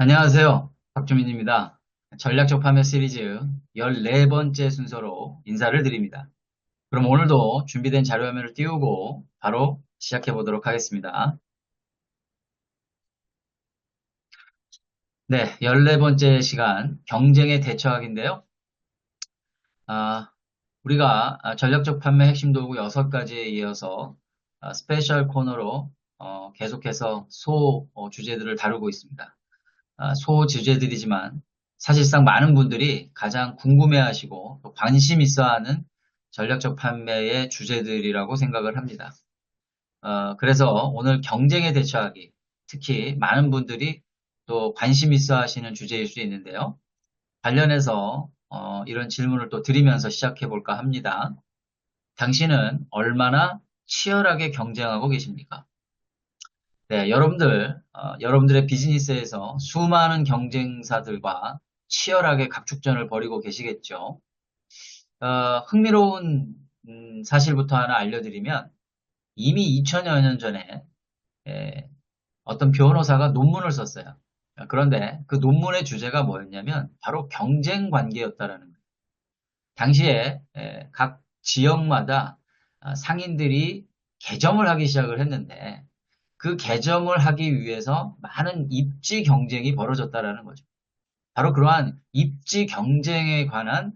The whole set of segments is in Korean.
안녕하세요. 박주민입니다. 전략적 판매 시리즈 14번째 순서로 인사를 드립니다. 그럼 오늘도 준비된 자료 화면을 띄우고 바로 시작해 보도록 하겠습니다. 네, 14번째 시간 경쟁에 대처하기인데요. 아, 우리가 전략적 판매 핵심 도구 6가지에 이어서 스페셜 코너로 계속해서 소 주제들을 다루고 있습니다. 소 주제들이지만 사실상 많은 분들이 가장 궁금해하시고 또 관심 있어 하는 전략적 판매의 주제들이라고 생각을 합니다. 그래서 오늘 경쟁에 대처하기, 특히 많은 분들이 또 관심 있어 하시는 주제일 수 있는데요. 관련해서 이런 질문을 또 드리면서 시작해 볼까 합니다. 당신은 얼마나 치열하게 경쟁하고 계십니까? 네, 여러분들의 비즈니스에서 수많은 경쟁사들과 치열하게 각축전을 벌이고 계시겠죠. 흥미로운 사실부터 하나 알려드리면 이미 2000여 년 전에 에, 어떤 변호사가 논문을 썼어요. 그런데 그 논문의 주제가 뭐였냐면 바로 경쟁 관계였다라는 거예요. 당시에 각 지역마다 상인들이 개점을 하기 시작을 했는데 그 개점을 하기 위해서 많은 입지 경쟁이 벌어졌다라는 거죠. 바로 그러한 입지 경쟁에 관한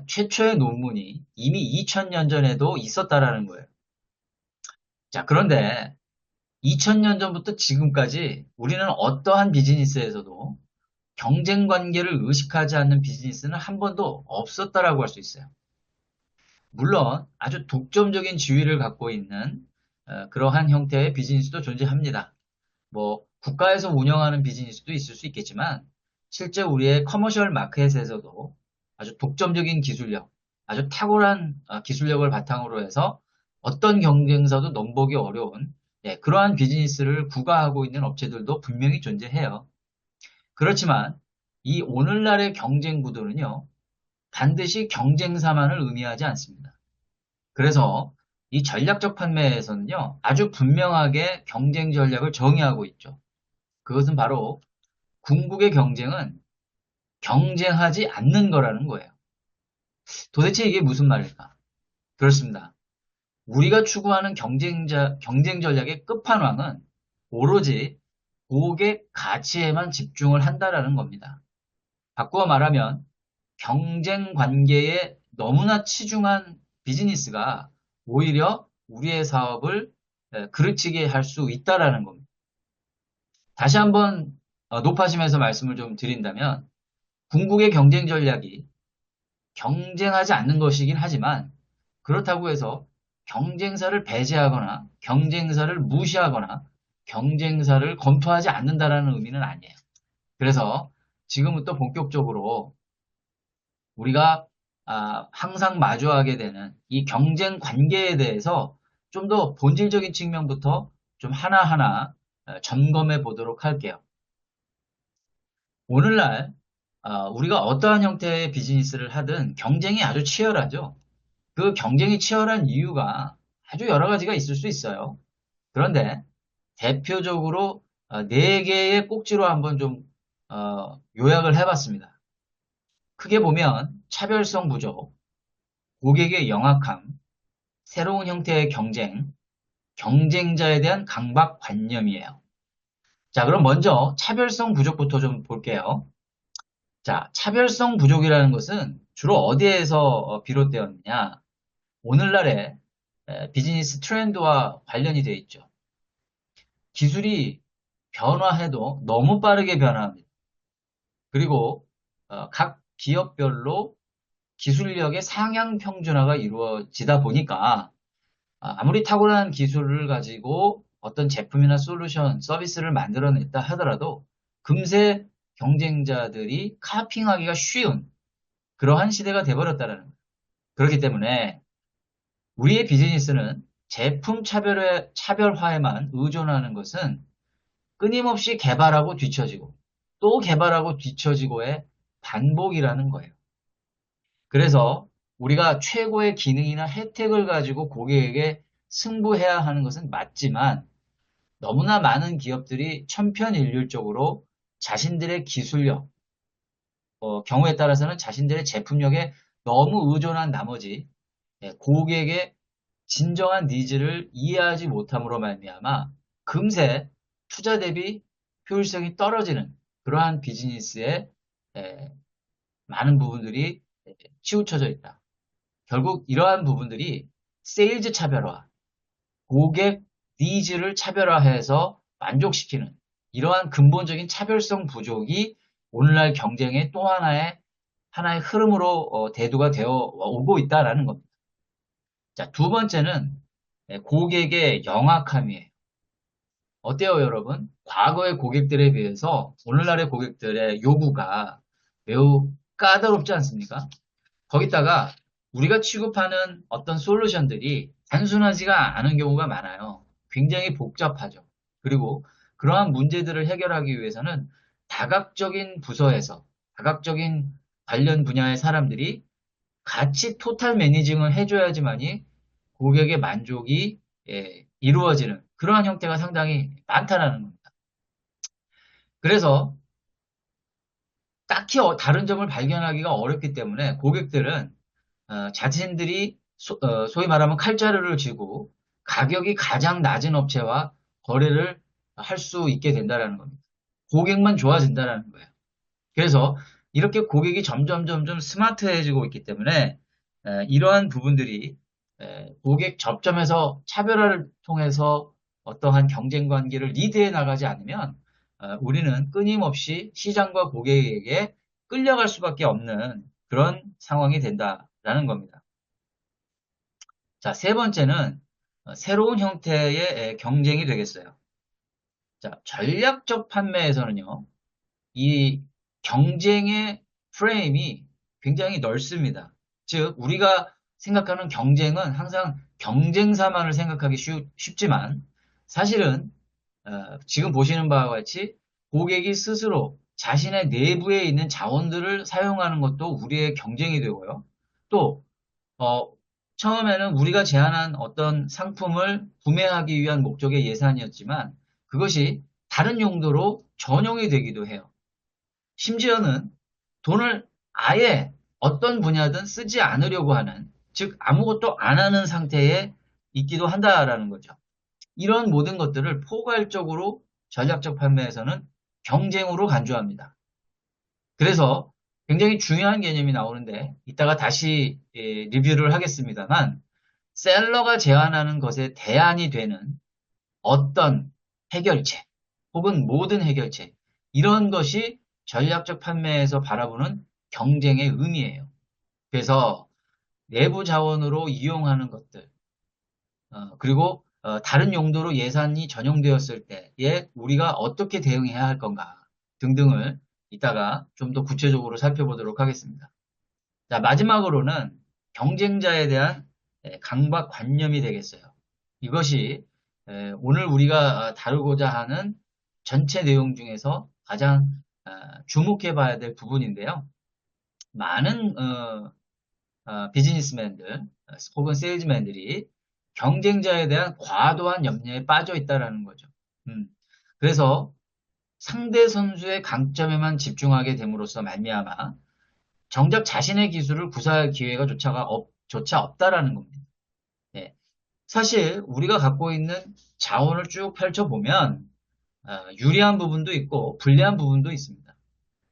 최초의 논문이 이미 2000년 전에도 있었다라는 거예요. 자, 그런데 2000년 전부터 지금까지 우리는 어떠한 비즈니스에서도 경쟁 관계를 의식하지 않는 비즈니스는 한 번도 없었다라고 할 수 있어요. 물론 아주 독점적인 지위를 갖고 있는 그러한 형태의 비즈니스도 존재합니다. 뭐 국가에서 운영하는 비즈니스도 있을 수 있겠지만 실제 우리의 커머셜 마켓에서도 아주 독점적인 기술력, 아주 탁월한 기술력을 바탕으로 해서 어떤 경쟁사도 넘보기 어려운 그러한 비즈니스를 구가하고 있는 업체들도 분명히 존재해요. 그렇지만 이 오늘날의 경쟁 구도는요, 반드시 경쟁사만을 의미하지 않습니다. 그래서 이 전략적 판매에서는요, 아주 분명하게 경쟁 전략을 정의하고 있죠. 그것은 바로 궁극의 경쟁은 경쟁하지 않는 거라는 거예요. 도대체 이게 무슨 말일까? 그렇습니다. 우리가 추구하는 경쟁 전략의 끝판왕은 오로지 고객 가치에만 집중을 한다라는 겁니다. 바꾸어 말하면 경쟁 관계에 너무나 치중한 비즈니스가 오히려 우리의 사업을 그르치게 할 수 있다라는 겁니다. 다시 한번 높아심에서 말씀을 좀 드린다면 궁극의 경쟁 전략이 경쟁하지 않는 것이긴 하지만 그렇다고 해서 경쟁사를 배제하거나 경쟁사를 무시하거나 경쟁사를 검토하지 않는다라는 의미는 아니에요. 그래서 지금부터 본격적으로 우리가 항상 마주하게 되는 이 경쟁 관계에 대해서 좀 더 본질적인 측면부터 좀 하나하나 점검해 보도록 할게요. 오늘날 우리가 어떠한 형태의 비즈니스를 하든 경쟁이 아주 치열하죠. 그 경쟁이 치열한 이유가 아주 여러 가지가 있을 수 있어요. 그런데 대표적으로 네 개의 꼭지로 한번 좀 요약을 해봤습니다. 크게 보면 차별성 부족, 고객의 영악함, 새로운 형태의 경쟁, 경쟁자에 대한 강박관념이에요. 자, 그럼 먼저 차별성 부족부터 좀 볼게요. 자, 차별성 부족이라는 것은 주로 어디에서 비롯되었느냐? 오늘날의 비즈니스 트렌드와 관련이 되어 있죠. 기술이 변화해도 너무 빠르게 변화합니다. 그리고 각 기업별로 기술력의 상향 평준화가 이루어지다 보니까 아무리 탁월한 기술을 가지고 어떤 제품이나 솔루션, 서비스를 만들어냈다 하더라도 금세 경쟁자들이 카핑하기가 쉬운 그러한 시대가 돼버렸다는 거예요. 그렇기 때문에 우리의 비즈니스는 제품 차별화에만 의존하는 것은 끊임없이 개발하고 뒤처지고 또 개발하고 뒤처지고의 반복이라는 거예요. 그래서 우리가 최고의 기능이나 혜택을 가지고 고객에게 승부해야 하는 것은 맞지만 너무나 많은 기업들이 천편일률적으로 자신들의 기술력, 경우에 따라서는 자신들의 제품력에 너무 의존한 나머지 고객의 진정한 니즈를 이해하지 못함으로 말미암아 금세 투자 대비 효율성이 떨어지는 그러한 비즈니스에 많은 부분들이 치우쳐져 있다. 결국 이러한 부분들이 세일즈 차별화, 고객 니즈를 차별화해서 만족시키는 이러한 근본적인 차별성 부족이 오늘날 경쟁의 또 하나의 흐름으로 대두가 되어 오고 있다라는 겁니다. 자, 두 번째는 고객의 영악함이에요. 어때요, 여러분? 과거의 고객들에 비해서 오늘날의 고객들의 요구가 매우 까다롭지 않습니까? 거기다가 우리가 취급하는 어떤 솔루션들이 단순하지가 않은 경우가 많아요. 굉장히 복잡하죠. 그리고 그러한 문제들을 해결하기 위해서는 다각적인 부서에서, 다각적인 관련 분야의 사람들이 같이 토탈 매니징을 해줘야지만이 고객의 만족이 이루어지는 그러한 형태가 상당히 많다라는 겁니다. 그래서 딱히 다른 점을 발견하기가 어렵기 때문에 고객들은 자신들이 소위 말하면 칼자루를 쥐고 가격이 가장 낮은 업체와 거래를 할 수 있게 된다는 겁니다. 고객만 좋아진다는 거예요. 그래서 이렇게 고객이 점점 스마트해지고 있기 때문에 이러한 부분들이 고객 접점에서 차별화를 통해서 어떠한 경쟁 관계를 리드해 나가지 않으면 우리는 끊임없이 시장과 고객에게 끌려갈 수밖에 없는 그런 상황이 된다라는 겁니다. 자, 세 번째는 새로운 형태의 경쟁이 되겠어요. 자, 전략적 판매에서는요, 이 경쟁의 프레임이 굉장히 넓습니다. 즉, 우리가 생각하는 경쟁은 항상 경쟁사만을 생각하기 쉽지만 사실은 지금 보시는 바와 같이 고객이 스스로 자신의 내부에 있는 자원들을 사용하는 것도 우리의 경쟁이 되고요. 또 처음에는 우리가 제안한 어떤 상품을 구매하기 위한 목적의 예산이었지만 그것이 다른 용도로 전용이 되기도 해요. 심지어는 돈을 아예 어떤 분야든 쓰지 않으려고 하는, 즉 아무것도 안 하는 상태에 있기도 한다라는 거죠. 이런 모든 것들을 포괄적으로 전략적 판매에서는 경쟁으로 간주합니다. 그래서 굉장히 중요한 개념이 나오는데 이따가 다시 리뷰를 하겠습니다만 셀러가 제안하는 것에 대안이 되는 어떤 해결책 혹은 모든 해결책 이런 것이 전략적 판매에서 바라보는 경쟁의 의미예요. 그래서 내부 자원으로 이용하는 것들 그리고 다른 용도로 예산이 전용되었을 때에 우리가 어떻게 대응해야 할 건가 등등을 이따가 좀 더 구체적으로 살펴보도록 하겠습니다. 자, 마지막으로는 경쟁자에 대한 강박관념이 되겠어요. 이것이 오늘 우리가 다루고자 하는 전체 내용 중에서 가장 주목해 봐야 될 부분인데요. 많은 비즈니스맨들 혹은 세일즈맨들이 경쟁자에 대한 과도한 염려에 빠져 있다는 거죠. 그래서 상대 선수의 강점에만 집중하게 됨으로써 말미암아 정작 자신의 기술을 구사할 기회가 조차 없다라는 겁니다. 예. 사실 우리가 갖고 있는 자원을 쭉 펼쳐보면 유리한 부분도 있고 불리한 부분도 있습니다.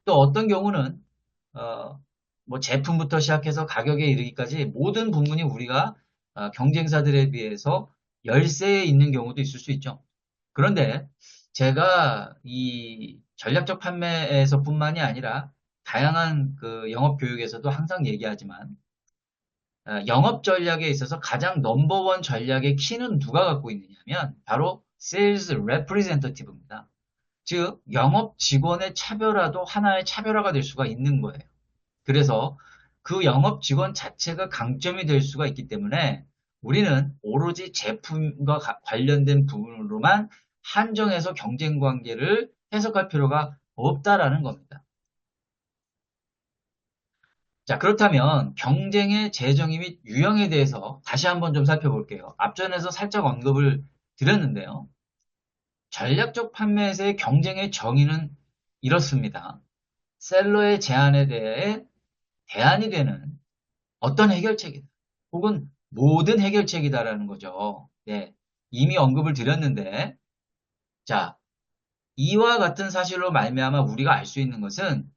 또 어떤 경우는 뭐 제품부터 시작해서 가격에 이르기까지 모든 부분이 우리가 경쟁사들에 비해서 열세에 있는 경우도 있을 수 있죠. 그런데 제가 이 전략적 판매에서뿐만이 아니라 다양한 그 영업 교육에서도 항상 얘기하지만 영업 전략에 있어서 가장 넘버원 전략의 키는 누가 갖고 있느냐면 바로 Sales Representative입니다. 즉 영업 직원의 차별화도 하나의 차별화가 될 수가 있는 거예요. 그래서 그 영업 직원 자체가 강점이 될 수가 있기 때문에 우리는 오로지 제품과 관련된 부분으로만 한정해서 경쟁 관계를 해석할 필요가 없다라는 겁니다. 자, 그렇다면 경쟁의 재정의 및 유형에 대해서 다시 한번 좀 살펴볼게요. 앞전에서 살짝 언급을 드렸는데요. 전략적 판매에서의 경쟁의 정의는 이렇습니다. 셀러의 제안에 대해 대안이 되는 어떤 해결책이다. 혹은 모든 해결책이다라는 거죠. 네, 이미 언급을 드렸는데, 자, 이와 같은 사실로 말미암아 우리가 알 수 있는 것은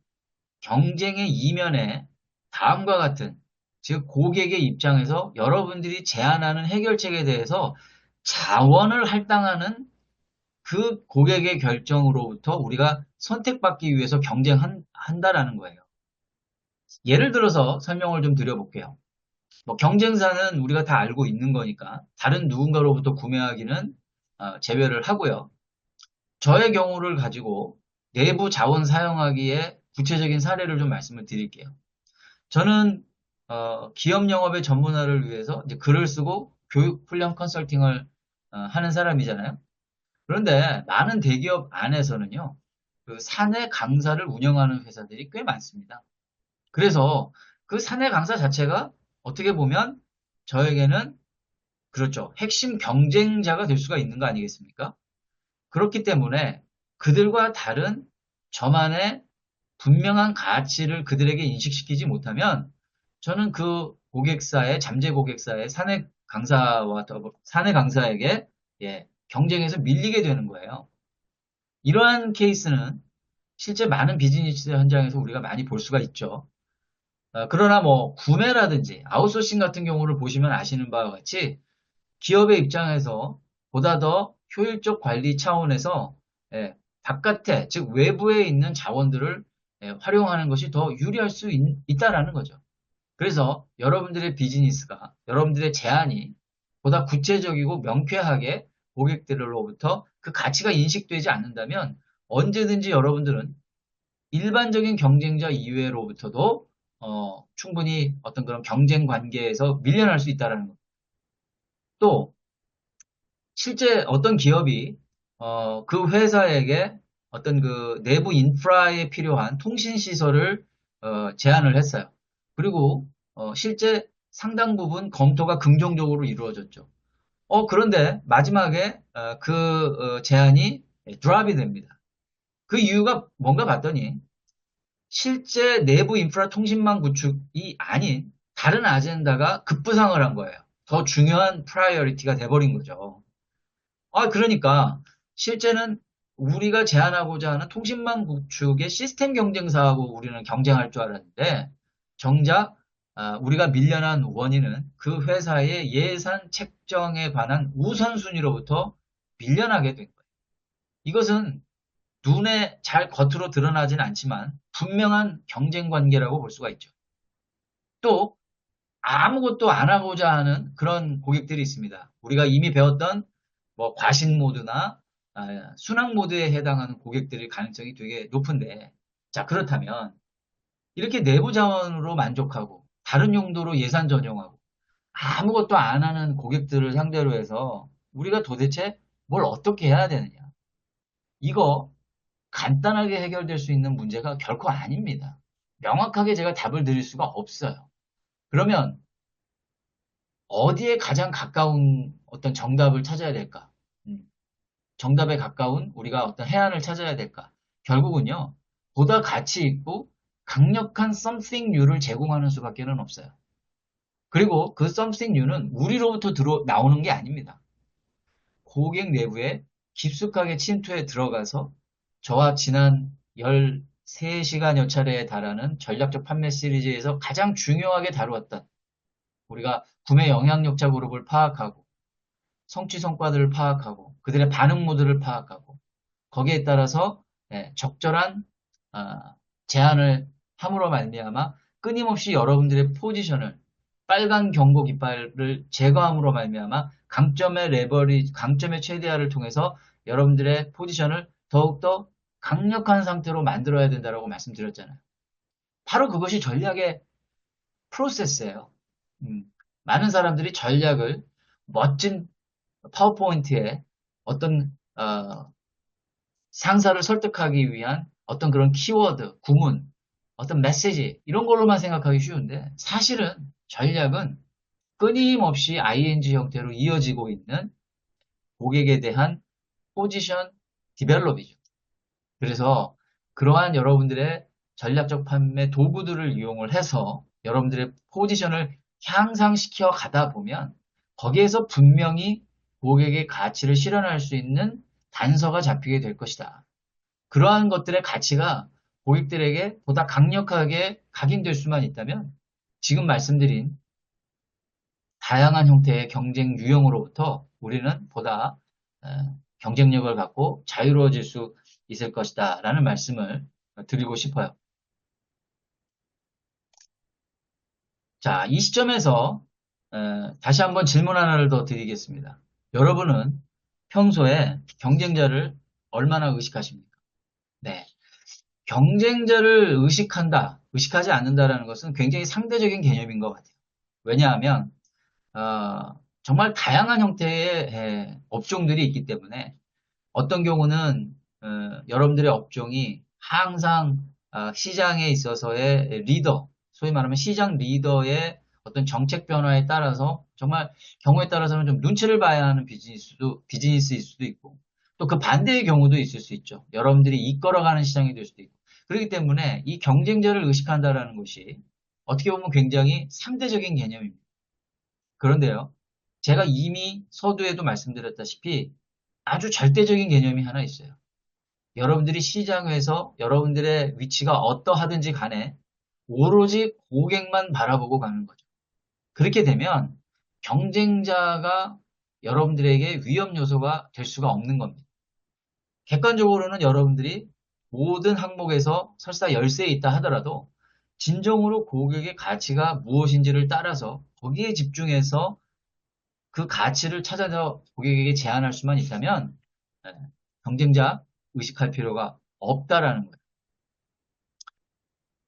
경쟁의 이면에 다음과 같은, 즉 고객의 입장에서 여러분들이 제안하는 해결책에 대해서 자원을 할당하는 그 고객의 결정으로부터 우리가 선택받기 위해서 경쟁한다라는 거예요. 예를 들어서 설명을 좀 드려볼게요. 뭐 경쟁사는 우리가 다 알고 있는 거니까 다른 누군가로부터 구매하기는 제외를 하고요. 저의 경우를 가지고 내부 자원 사용하기에 구체적인 사례를 좀 말씀을 드릴게요. 저는 기업 영업의 전문화를 위해서 이제 글을 쓰고 교육 훈련 컨설팅을 하는 사람이잖아요. 그런데 많은 대기업 안에서는요, 그 사내 강사를 운영하는 회사들이 꽤 많습니다. 그래서 그 사내 강사 자체가 어떻게 보면 저에게는 그렇죠. 핵심 경쟁자가 될 수가 있는 거 아니겠습니까? 그렇기 때문에 그들과 다른 저만의 분명한 가치를 그들에게 인식시키지 못하면 저는 그 고객사의 잠재 고객사의 사내 강사에게 경쟁에서 밀리게 되는 거예요. 이러한 케이스는 실제 많은 비즈니스 현장에서 우리가 많이 볼 수가 있죠. 그러나 뭐 구매라든지 아웃소싱 같은 경우를 보시면 아시는 바와 같이 기업의 입장에서 보다 더 효율적 관리 차원에서 예, 바깥에, 즉 외부에 있는 자원들을 활용하는 것이 더 유리할 수 있다라는 거죠. 그래서 여러분들의 비즈니스가, 여러분들의 제안이 보다 구체적이고 명쾌하게 고객들로부터 그 가치가 인식되지 않는다면 언제든지 여러분들은 일반적인 경쟁자 이외로부터도 충분히 어떤 그런 경쟁 관계에서 밀려날 수 있다는 것. 또 실제 어떤 기업이 그 회사에게 어떤 그 내부 인프라에 필요한 통신 시설을 제안을 했어요. 그리고 실제 상당 부분 검토가 긍정적으로 이루어졌죠. 그런데 마지막에 그 제안이 드랍이 됩니다. 그 이유가 뭔가 봤더니 실제 내부 인프라 통신망 구축이 아닌 다른 아젠다가 급부상을 한 거예요. 더 중요한 프라이어리티가 돼버린 거죠. 그러니까 실제는 우리가 제안하고자 하는 통신망 구축의 시스템 경쟁사하고 우리는 경쟁할 줄 알았는데 정작 우리가 밀려난 원인은 그 회사의 예산 책정에 관한 우선순위로부터 밀려나게 된 거예요. 이것은 눈에 잘 겉으로 드러나진 않지만 분명한 경쟁 관계라고 볼 수가 있죠. 또 아무것도 안 하고자 하는 그런 고객들이 있습니다. 우리가 이미 배웠던 뭐 과신 모드나 순항 모드에 해당하는 고객들일 가능성이 되게 높은데, 자, 그렇다면 이렇게 내부 자원으로 만족하고 다른 용도로 예산 전용하고 아무것도 안 하는 고객들을 상대로 해서 우리가 도대체 뭘 어떻게 해야 되느냐? 이거 간단하게 해결될 수 있는 문제가 결코 아닙니다. 명확하게 제가 답을 드릴 수가 없어요. 그러면 어디에 가장 가까운 어떤 정답을 찾아야 될까? 음, 정답에 가까운 우리가 어떤 해안을 찾아야 될까? 결국은요, 보다 가치 있고 강력한 something new를 제공하는 수밖에는 없어요. 그리고 그 something new는 우리로부터 나오는 게 아닙니다. 고객 내부에 깊숙하게 침투해 들어가서 저와 지난 13시간여 차례에 달하는 전략적 판매 시리즈에서 가장 중요하게 다루었던 우리가 구매 영향력자 그룹을 파악하고 성취 성과들을 파악하고 그들의 반응 모드를 파악하고 거기에 따라서 적절한 제안을 함으로 말미암아 끊임없이 여러분들의 포지션을 빨간 경고 깃발을 제거함으로 말미암아 강점의 최대화를 통해서 여러분들의 포지션을 더욱더 강력한 상태로 만들어야 된다고 말씀드렸잖아요. 바로 그것이 전략의 프로세스예요. 많은 사람들이 전략을 멋진 파워포인트에 어떤 상사를 설득하기 위한 어떤 그런 키워드, 구문, 어떤 메시지 이런 걸로만 생각하기 쉬운데 사실은 전략은 끊임없이 ing 형태로 이어지고 있는 고객에 대한 포지션 디벨롭이죠. 그래서 그러한 여러분들의 전략적 판매 도구들을 이용을 해서 여러분들의 포지션을 향상시켜 가다 보면 거기에서 분명히 고객의 가치를 실현할 수 있는 단서가 잡히게 될 것이다. 그러한 것들의 가치가 고객들에게 보다 강력하게 각인될 수만 있다면 지금 말씀드린 다양한 형태의 경쟁 유형으로부터 우리는 보다 경쟁력을 갖고 자유로워질 수 있을 것이다 라는 말씀을 드리고 싶어요. 자, 이 시점에서 다시 한번 질문 하나를 더 드리겠습니다. 여러분은 평소에 경쟁자를 얼마나 의식하십니까? 네. 경쟁자를 의식한다, 의식하지 않는다라는 것은 굉장히 상대적인 개념인 것 같아요. 왜냐하면 정말 다양한 형태의 업종들이 있기 때문에 어떤 경우는 여러분들의 업종이 항상 시장에 있어서의 리더, 소위 말하면 시장 리더의 어떤 정책 변화에 따라서 정말 경우에 따라서는 좀 눈치를 봐야 하는 비즈니스일 수도 있고 또 그 반대의 경우도 있을 수 있죠. 여러분들이 이끌어가는 시장이 될 수도 있고 그렇기 때문에 이 경쟁자를 의식한다라는 것이 어떻게 보면 굉장히 상대적인 개념입니다. 그런데요, 제가 이미 서두에도 말씀드렸다시피 아주 절대적인 개념이 하나 있어요. 여러분들이 시장에서 여러분들의 위치가 어떠하든지 간에 오로지 고객만 바라보고 가는 거죠. 그렇게 되면 경쟁자가 여러분들에게 위험 요소가 될 수가 없는 겁니다. 객관적으로는 여러분들이 모든 항목에서 설사 열세에 있다 하더라도 진정으로 고객의 가치가 무엇인지를 따라서 거기에 집중해서 그 가치를 찾아서 고객에게 제안할 수만 있다면 경쟁자 의식할 필요가 없다라는 거예요.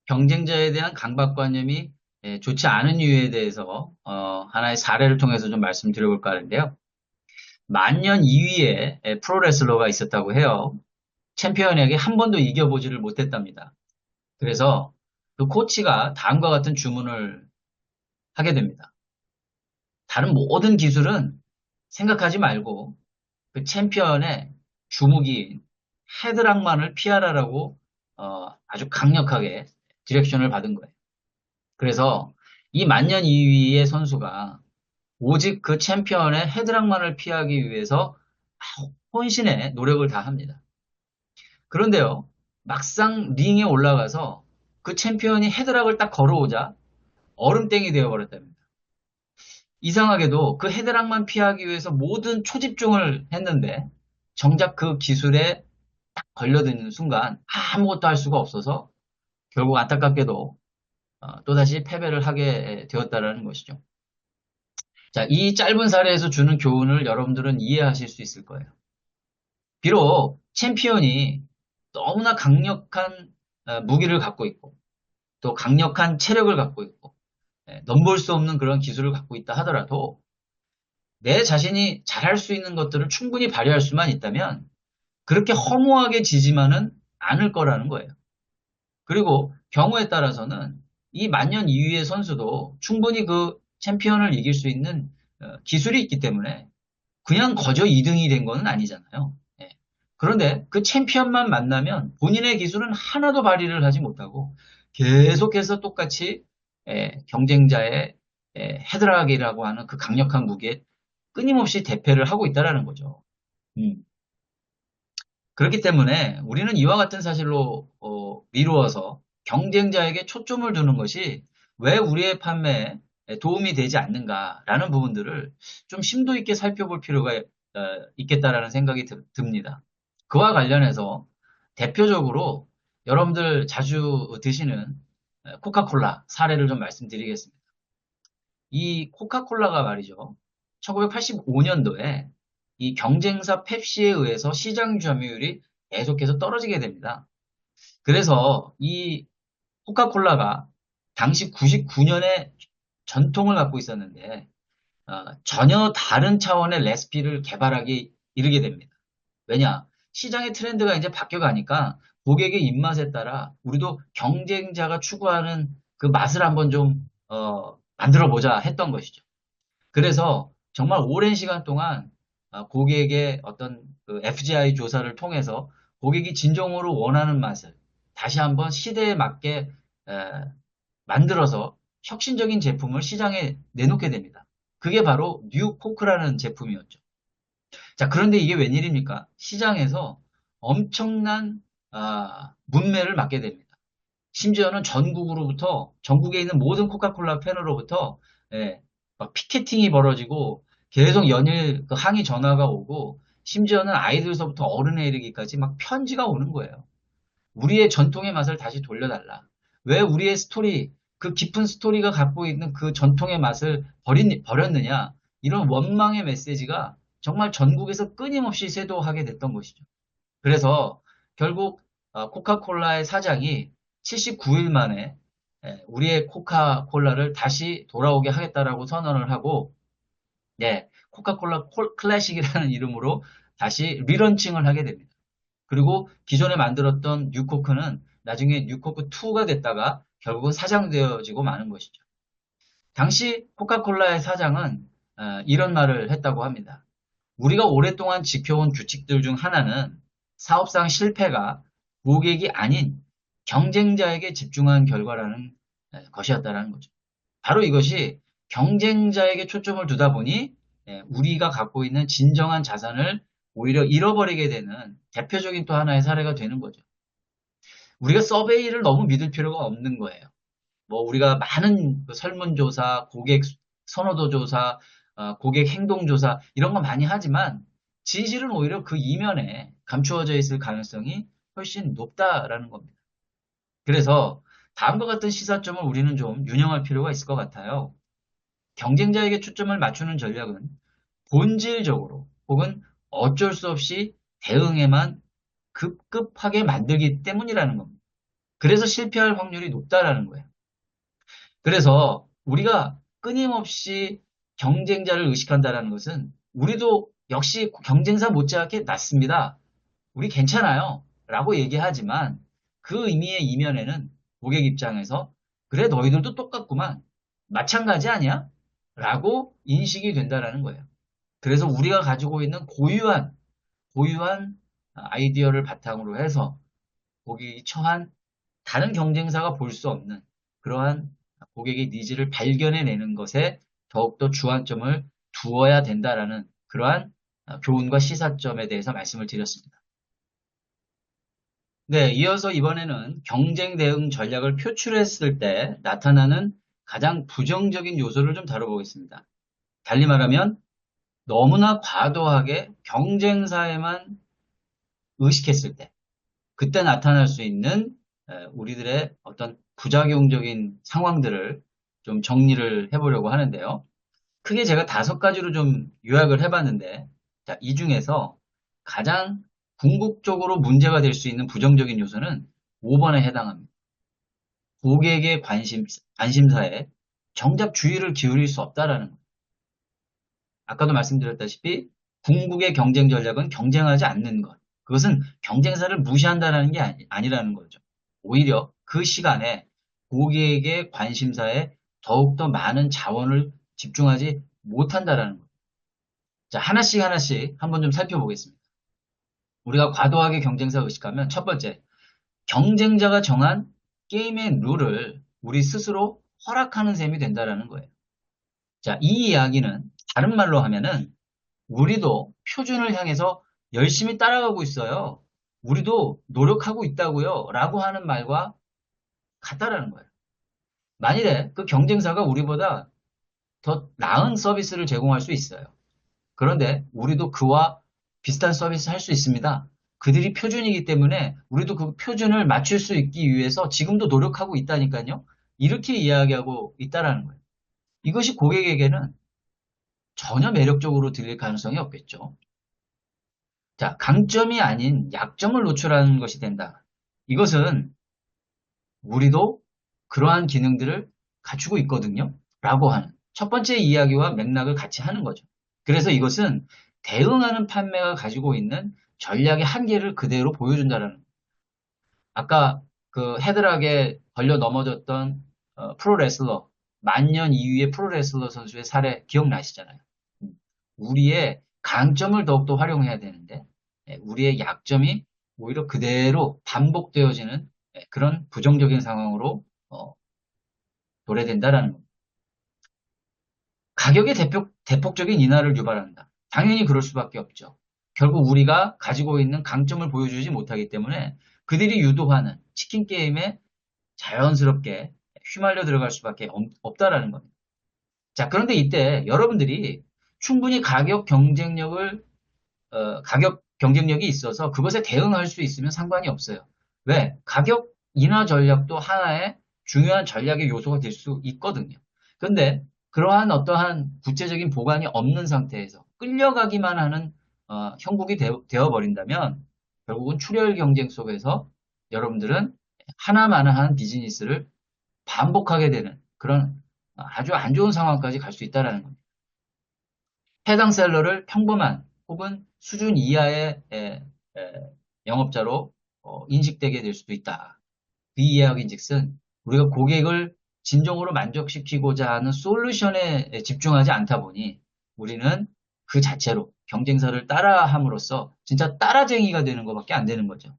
경쟁자에 대한 강박관념이 좋지 않은 이유에 대해서 하나의 사례를 통해서 좀 말씀드려볼까 하는데요. 만년 2위의 프로레슬러가 있었다고 해요. 챔피언에게 한 번도 이겨보지를 못했답니다. 그래서 그 코치가 다음과 같은 주문을 하게 됩니다. 다른 모든 기술은 생각하지 말고 그 챔피언의 주무기인 헤드락만을 피하라라고 아주 강력하게 디렉션을 받은 거예요. 그래서 이 만년 2위의 선수가 오직 그 챔피언의 헤드락만을 피하기 위해서 혼신의 노력을 다합니다. 그런데요, 막상 링에 올라가서 그 챔피언이 헤드락을 딱 걸어오자 얼음땡이 되어버렸답니다. 이상하게도 그 헤드락만 피하기 위해서 모든 초집중을 했는데 정작 그 기술에 딱 걸려드는 순간 아무것도 할 수가 없어서 결국 안타깝게도 또다시 패배를 하게 되었다라는 것이죠. 자, 이 짧은 사례에서 주는 교훈을 여러분들은 이해하실 수 있을 거예요. 비록 챔피언이 너무나 강력한 무기를 갖고 있고 또 강력한 체력을 갖고 있고 넘볼 수 없는 그런 기술을 갖고 있다 하더라도 내 자신이 잘할 수 있는 것들을 충분히 발휘할 수만 있다면 그렇게 허무하게 지지만은 않을 거라는 거예요. 그리고 경우에 따라서는 이 만년 2위의 선수도 충분히 그 챔피언을 이길 수 있는 기술이 있기 때문에 그냥 거저 2등이 된 거는 아니잖아요. 예. 그런데 그 챔피언만 만나면 본인의 기술은 하나도 발휘를 하지 못하고 계속해서 똑같이 경쟁자의 헤드락이라고 하는 그 강력한 무기에 끊임없이 대패를 하고 있다는 거죠. 음. 그렇기 때문에 우리는 이와 같은 사실로 미루어서 경쟁자에게 초점을 두는 것이 왜 우리의 판매에 도움이 되지 않는가라는 부분들을 좀 심도 있게 살펴볼 필요가 있겠다라는 생각이 듭니다. 그와 관련해서 대표적으로 여러분들 자주 드시는 코카콜라 사례를 좀 말씀드리겠습니다. 이 코카콜라가 말이죠. 1985년도에 이 경쟁사 펩시에 의해서 시장 점유율이 계속해서 떨어지게 됩니다. 그래서 이 코카콜라가 당시 99년에 전통을 갖고 있었는데 전혀 다른 차원의 레시피를 개발하기 이르게 됩니다. 왜냐? 시장의 트렌드가 이제 바뀌어가니까 고객의 입맛에 따라 우리도 경쟁자가 추구하는 그 맛을 한번 좀 만들어 보자 했던 것이죠. 그래서 정말 오랜 시간 동안 고객의 어떤 그 FGI 조사를 통해서 고객이 진정으로 원하는 맛을 다시 한번 시대에 맞게 만들어서 혁신적인 제품을 시장에 내놓게 됩니다. 그게 바로 뉴 코크라는 제품이었죠. 자, 그런데 이게 웬일입니까? 시장에서 엄청난 문매를 맞게 됩니다. 심지어는 전국에 있는 모든 코카콜라 팬으로부터 예, 막 피켓팅이 벌어지고 계속 연일 그 항의 전화가 오고 심지어는 아이들서부터 어른에 이르기까지 막 편지가 오는 거예요. 우리의 전통의 맛을 다시 돌려달라. 왜 우리의 스토리, 그 깊은 스토리가 갖고 있는 그 전통의 맛을 버렸느냐? 이런 원망의 메시지가 정말 전국에서 끊임없이 쇄도하게 됐던 것이죠. 그래서 결국 코카콜라의 사장이 79일 만에 우리의 코카콜라를 다시 돌아오게 하겠다라고 선언을 하고 코카콜라 클래식이라는 이름으로 다시 리런칭을 하게 됩니다. 그리고 기존에 만들었던 뉴코크는 나중에 뉴코크2가 됐다가 결국은 사장되어지고 마는 것이죠. 당시 코카콜라의 사장은 이런 말을 했다고 합니다. 우리가 오랫동안 지켜온 규칙들 중 하나는 사업상 실패가 고객이 아닌 경쟁자에게 집중한 결과라는 것이었다는 거죠. 바로 이것이 경쟁자에게 초점을 두다 보니 우리가 갖고 있는 진정한 자산을 오히려 잃어버리게 되는 대표적인 또 하나의 사례가 되는 거죠. 우리가 서베이를 너무 믿을 필요가 없는 거예요. 뭐 우리가 많은 그 설문조사, 고객 선호도 조사, 고객 행동 조사 이런 거 많이 하지만 진실은 오히려 그 이면에 감추어져 있을 가능성이 훨씬 높다라는 겁니다. 그래서 다음과 같은 시사점을 우리는 좀 유념할 필요가 있을 것 같아요. 경쟁자에게 초점을 맞추는 전략은 본질적으로 혹은 어쩔 수 없이 대응에만 급급하게 만들기 때문이라는 겁니다. 그래서 실패할 확률이 높다라는 거예요. 그래서 우리가 끊임없이 경쟁자를 의식한다는 것은 우리도 역시 경쟁사 못지않게 낫습니다. 우리 괜찮아요. 라고 얘기하지만 그 의미의 이면에는 고객 입장에서 그래 너희들도 똑같구만. 마찬가지 아니야? 라고 인식이 된다라는 거예요. 그래서 우리가 가지고 있는 고유한 아이디어를 바탕으로 해서 고객이 처한 다른 경쟁사가 볼 수 없는 그러한 고객의 니즈를 발견해내는 것에 더욱더 주안점을 두어야 된다라는 그러한 교훈과 시사점에 대해서 말씀을 드렸습니다. 네, 이어서 이번에는 경쟁 대응 전략을 표출했을 때 나타나는 가장 부정적인 요소를 좀 다뤄보겠습니다. 달리 말하면 너무나 과도하게 경쟁사에만 의식했을 때 그때 나타날 수 있는 우리들의 어떤 부작용적인 상황들을 좀 정리를 해보려고 하는데요. 크게 제가 5가지로 좀 요약을 해봤는데, 자, 이 중에서 가장 궁극적으로 문제가 될 수 있는 부정적인 요소는 5번에 해당합니다. 고객의 관심사에 정작 주의를 기울일 수 없다라는 것. 아까도 말씀드렸다시피 궁극의 경쟁 전략은 경쟁하지 않는 것. 그것은 경쟁사를 무시한다는 게 아니라는 거죠. 오히려 그 시간에 고객의 관심사에 더욱더 많은 자원을 집중하지 못한다라는 것. 자, 하나씩 한번 좀 살펴보겠습니다. 우리가 과도하게 경쟁사 의식하면 첫 번째, 경쟁자가 정한 게임의 룰을 우리 스스로 허락하는 셈이 된다라는 거예요. 자, 이 이야기는 다른 말로 하면은 우리도 표준을 향해서 열심히 따라가고 있어요. 우리도 노력하고 있다고요. 라고 하는 말과 같다라는 거예요. 만일에 그 경쟁사가 우리보다 더 나은 서비스를 제공할 수 있어요. 그런데 우리도 그와 비슷한 서비스 할 수 있습니다. 그들이 표준이기 때문에 우리도 그 표준을 맞출 수 있기 위해서 지금도 노력하고 있다니까요. 이렇게 이야기하고 있다라는 거예요. 이것이 고객에게는 전혀 매력적으로 들릴 가능성이 없겠죠. 자, 강점이 아닌 약점을 노출하는 것이 된다. 이것은 우리도 그러한 기능들을 갖추고 있거든요. 라고 하는 첫 번째 이야기와 맥락을 같이 하는 거죠. 그래서 이것은 대응하는 판매가 가지고 있는 전략의 한계를 그대로 보여준다는 아까 그 헤드락에 걸려 넘어졌던 프로레슬러 만년 이후의 프로레슬러 선수의 사례 기억나시잖아요. 우리의 강점을 더욱더 활용해야 되는데 우리의 약점이 오히려 그대로 반복되어지는 그런 부정적인 상황으로 도래된다라는 겁니다. 가격의 대폭적인 인하를 유발한다. 당연히 그럴 수밖에 없죠. 결국 우리가 가지고 있는 강점을 보여주지 못하기 때문에 그들이 유도하는 치킨 게임에 자연스럽게 휘말려 들어갈 수밖에 없다라는 겁니다. 자, 그런데 이때 여러분들이 충분히 가격 경쟁력이 있어서 그것에 대응할 수 있으면 상관이 없어요. 왜? 가격 인하 전략도 하나의 중요한 전략의 요소가 될 수 있거든요. 그런데 그러한 어떠한 구체적인 보관이 없는 상태에서 끌려가기만 하는 형국이 되어버린다면 결국은 출혈 경쟁 속에서 여러분들은 하나마나한 비즈니스를 반복하게 되는 그런 아주 안 좋은 상황까지 갈 수 있다는 겁니다. 해당 셀러를 평범한 혹은 수준 이하의 영업자로 인식되게 될 수도 있다. 그 이야기인즉슨 우리가 고객을 진정으로 만족시키고자 하는 솔루션에 집중하지 않다 보니 우리는 그 자체로 경쟁사를 따라함으로써 진짜 따라쟁이가 되는 것밖에 안 되는 거죠.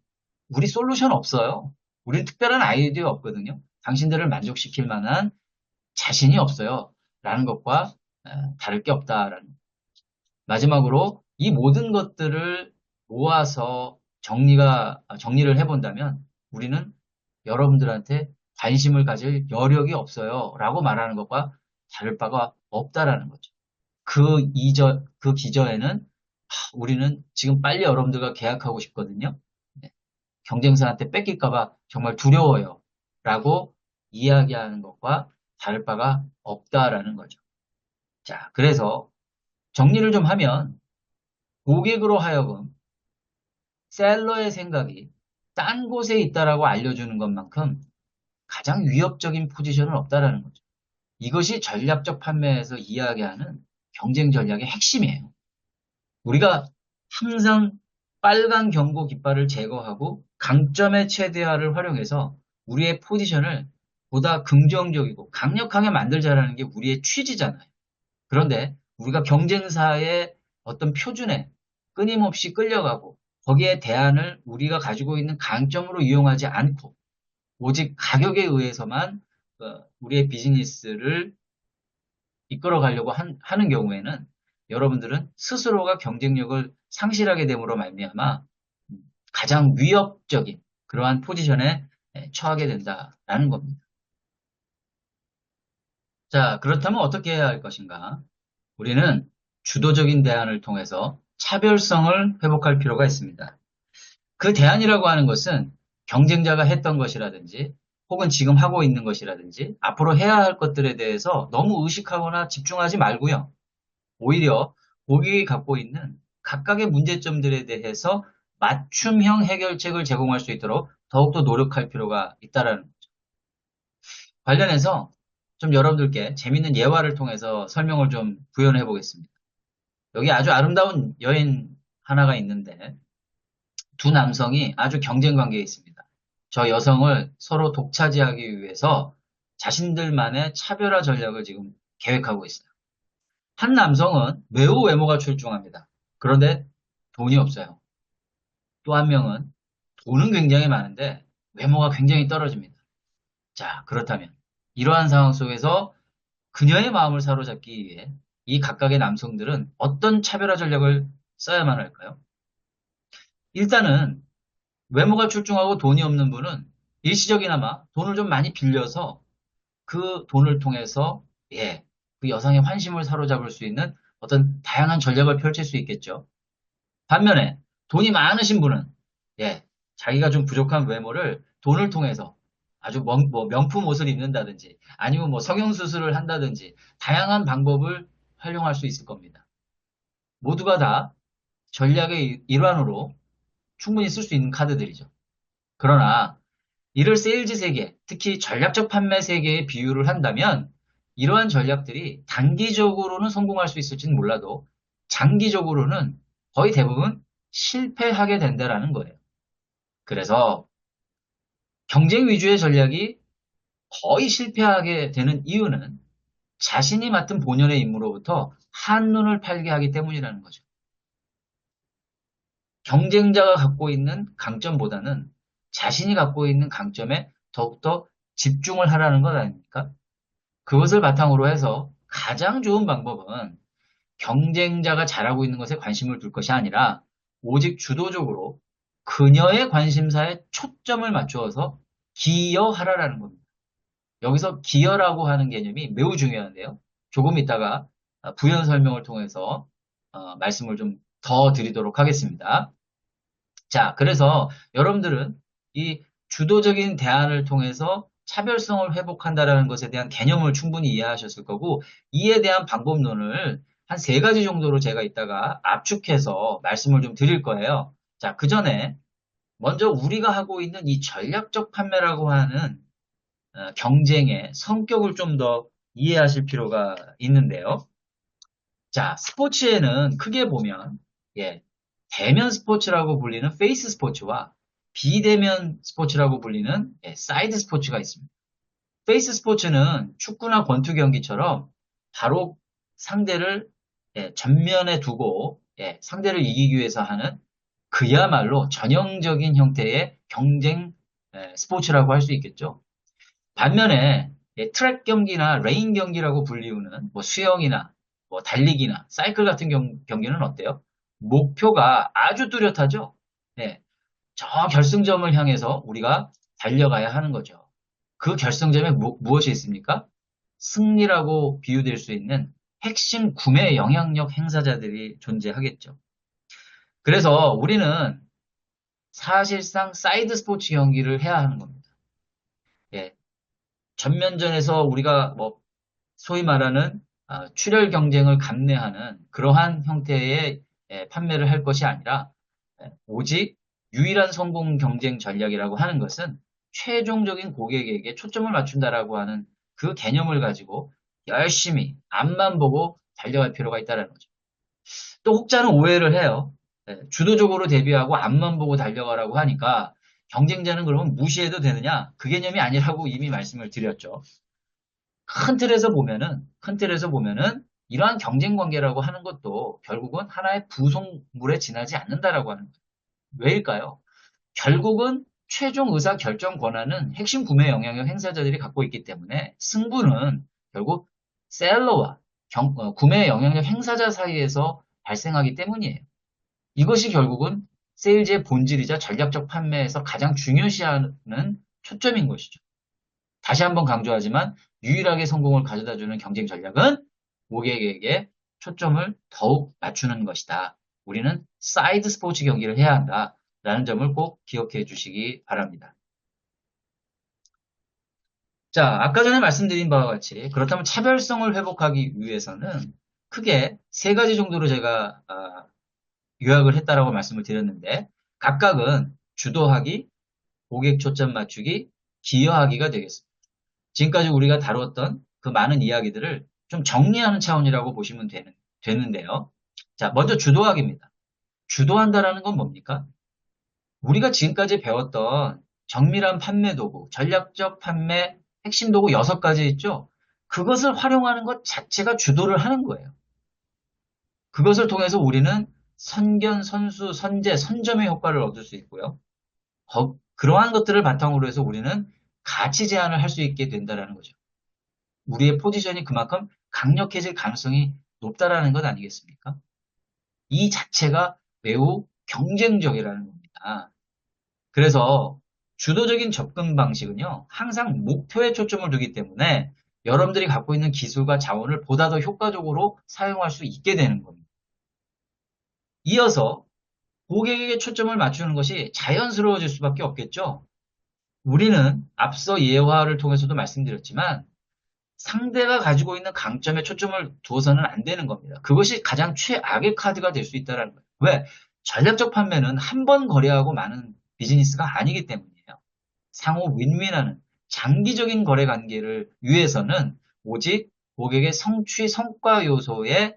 우리 솔루션 없어요. 우리는 특별한 아이디어 없거든요. 당신들을 만족시킬 만한 자신이 없어요. 라는 것과 다를 게 없다라는. 마지막으로 이 모든 것들을 모아서 정리를 해본다면 우리는 여러분들한테 관심을 가질 여력이 없어요. 라고 말하는 것과 다를 바가 없다라는 거죠. 그 기저에는 우리는 지금 빨리 여러분들과 계약하고 싶거든요. 네. 경쟁사한테 뺏길까봐 정말 두려워요. 라고 이야기하는 것과 다를 바가 없다라는 거죠. 자, 그래서 정리를 좀 하면 고객으로 하여금 셀러의 생각이 딴 곳에 있다라고 알려주는 것만큼 가장 위협적인 포지션은 없다라는 거죠. 이것이 전략적 판매에서 이야기하는 경쟁 전략의 핵심이에요. 우리가 항상 빨간 경고 깃발을 제거하고 강점의 최대화를 활용해서 우리의 포지션을 보다 긍정적이고 강력하게 만들자라는 게 우리의 취지잖아요. 그런데 우리가 경쟁사의 어떤 표준에 끊임없이 끌려가고 거기에 대안을 우리가 가지고 있는 강점으로 이용하지 않고 오직 가격에 의해서만 우리의 비즈니스를 이끌어 가려고 하는 경우에는 여러분들은 스스로가 경쟁력을 상실하게 됨으로 말미암아 가장 위협적인 그러한 포지션에 처하게 된다라는 겁니다. 자, 그렇다면 어떻게 해야 할 것인가? 우리는 주도적인 대안을 통해서 차별성을 회복할 필요가 있습니다. 그 대안이라고 하는 것은 경쟁자가 했던 것이라든지 혹은 지금 하고 있는 것이라든지 앞으로 해야 할 것들에 대해서 너무 의식하거나 집중하지 말고요. 오히려 고객이 갖고 있는 각각의 문제점들에 대해서 맞춤형 해결책을 제공할 수 있도록 더욱더 노력할 필요가 있다라는 거죠. 관련해서 좀 여러분들께 재밌는 예화를 통해서 설명을 좀 구현해 보겠습니다. 여기 아주 아름다운 여인 하나가 있는데 두 남성이 아주 경쟁 관계에 있습니다. 저 여성을 서로 독차지하기 위해서 자신들만의 차별화 전략을 지금 계획하고 있어요. 한 남성은 매우 외모가 출중합니다. 그런데 돈이 없어요. 또 한 명은 돈은 굉장히 많은데 외모가 굉장히 떨어집니다. 자, 그렇다면 이러한 상황 속에서 그녀의 마음을 사로잡기 위해 이 각각의 남성들은 어떤 차별화 전략을 써야만 할까요? 일단은 외모가 출중하고 돈이 없는 분은 일시적이나마 돈을 좀 많이 빌려서 그 돈을 통해서 그 여성의 환심을 사로잡을 수 있는 어떤 다양한 전략을 펼칠 수 있겠죠. 반면에 돈이 많으신 분은 자기가 좀 부족한 외모를 돈을 통해서 아주 뭐 명품 옷을 입는다든지 아니면 뭐 성형수술을 한다든지 다양한 방법을 활용할 수 있을 겁니다. 모두가 다 전략의 일환으로 충분히 쓸 수 있는 카드들이죠. 그러나 이를 세일즈 세계, 특히 전략적 판매 세계에 비유를 한다면 이러한 전략들이 단기적으로는 성공할 수 있을지는 몰라도 장기적으로는 거의 대부분 실패하게 된다라는 거예요. 그래서 경쟁 위주의 전략이 거의 실패하게 되는 이유는 자신이 맡은 본연의 임무로부터 한눈을 팔게 하기 때문이라는 거죠. 경쟁자가 갖고 있는 강점보다는 자신이 갖고 있는 강점에 더욱더 집중을 하라는 것 아닙니까? 그것을 바탕으로 해서 가장 좋은 방법은 경쟁자가 잘하고 있는 것에 관심을 둘 것이 아니라 오직 주도적으로 그녀의 관심사에 초점을 맞추어서 기여하라라는 겁니다. 여기서 기여라고 하는 개념이 매우 중요한데요. 조금 이따가 부연 설명을 통해서 말씀을 좀 더 드리도록 하겠습니다. 자, 그래서 여러분들은 이 주도적인 대안을 통해서 차별성을 회복한다라는 것에 대한 개념을 충분히 이해하셨을 거고, 이에 대한 방법론을 한 세 가지 정도로 제가 이따가 압축해서 말씀을 좀 드릴 거예요. 자, 그 전에 먼저 우리가 하고 있는 이 전략적 판매라고 하는 경쟁의 성격을 좀 더 이해하실 필요가 있는데요. 자, 스포츠에는 크게 보면, 예, 대면 스포츠라고 불리는 페이스 스포츠와 비대면 스포츠라고 불리는 사이드 스포츠가 있습니다. 페이스 스포츠는 축구나 권투 경기처럼 바로 상대를 전면에 두고 상대를 이기기 위해서 하는 그야말로 전형적인 형태의 경쟁 스포츠라고 할 수 있겠죠. 반면에 트랙 경기나 레인 경기라고 불리우는 뭐 수영이나 뭐 달리기나 사이클 같은 경기는 어때요? 목표가 아주 뚜렷하죠. 네, 저 결승점을 향해서 우리가 달려가야 하는 거죠. 그 결승점에 무엇이 있습니까? 승리라고 비유될 수 있는 핵심 구매 영향력 행사자들이 존재하겠죠. 그래서 우리는 사실상 사이드 스포츠 경기를 해야 하는 겁니다. 예, 전면전에서 우리가 뭐 소위 말하는 출혈 경쟁을 감내하는 그러한 형태의 판매를 할 것이 아니라 오직 유일한 성공 경쟁 전략이라고 하는 것은 최종적인 고객에게 초점을 맞춘다라고 하는 그 개념을 가지고 열심히 앞만 보고 달려갈 필요가 있다는 거죠. 또 혹자는 오해를 해요. 주도적으로 대비하고 앞만 보고 달려가라고 하니까 경쟁자는 그러면 무시해도 되느냐? 그 개념이 아니라고 이미 말씀을 드렸죠. 큰 틀에서 보면은 이러한 경쟁 관계라고 하는 것도 결국은 하나의 부속물에 지나지 않는다라고 하는 거예요. 왜일까요? 결국은 최종 의사 결정 권한은 핵심 구매 영향력 행사자들이 갖고 있기 때문에 승부는 결국 셀러와 구매 영향력 행사자 사이에서 발생하기 때문이에요. 이것이 결국은 세일즈의 본질이자 전략적 판매에서 가장 중요시하는 초점인 것이죠. 다시 한번 강조하지만 유일하게 성공을 가져다주는 경쟁 전략은 고객에게 초점을 더욱 맞추는 것이다. 우리는 사이드 스포츠 경기를 해야 한다라는 점을 꼭 기억해 주시기 바랍니다. 자, 아까 전에 말씀드린 바와 같이 그렇다면 차별성을 회복하기 위해서는 크게 세 가지 정도로 제가 요약을 했다라고 말씀을 드렸는데 각각은 주도하기, 고객 초점 맞추기, 기여하기가 되겠습니다. 지금까지 우리가 다루었던 그 많은 이야기들을 좀 정리하는 차원이라고 보시면 되는데요. 자, 먼저 주도하기입니다. 주도한다라는 건 뭡니까? 우리가 지금까지 배웠던 정밀한 판매 도구, 전략적 판매 핵심 도구 6가지 있죠? 그것을 활용하는 것 자체가 주도를 하는 거예요. 그것을 통해서 우리는 선견, 선수, 선제, 선점의 효과를 얻을 수 있고요. 그러한 것들을 바탕으로 해서 우리는 가치 제한을 할 수 있게 된다는 거죠. 우리의 포지션이 그만큼 강력해질 가능성이 높다라는 것 아니겠습니까? 이 자체가 매우 경쟁적이라는 겁니다. 그래서 주도적인 접근 방식은요, 항상 목표에 초점을 두기 때문에 여러분들이 갖고 있는 기술과 자원을 보다 더 효과적으로 사용할 수 있게 되는 겁니다. 이어서 고객에게 초점을 맞추는 것이 자연스러워질 수밖에 없겠죠. 우리는 앞서 예화를 통해서도 말씀드렸지만 상대가 가지고 있는 강점에 초점을 두어서는 안 되는 겁니다. 그것이 가장 최악의 카드가 될 수 있다는 거예요. 왜? 전략적 판매는 한 번 거래하고 마는 비즈니스가 아니기 때문이에요. 상호 윈윈하는 장기적인 거래 관계를 위해서는 오직 고객의 성취 성과 요소에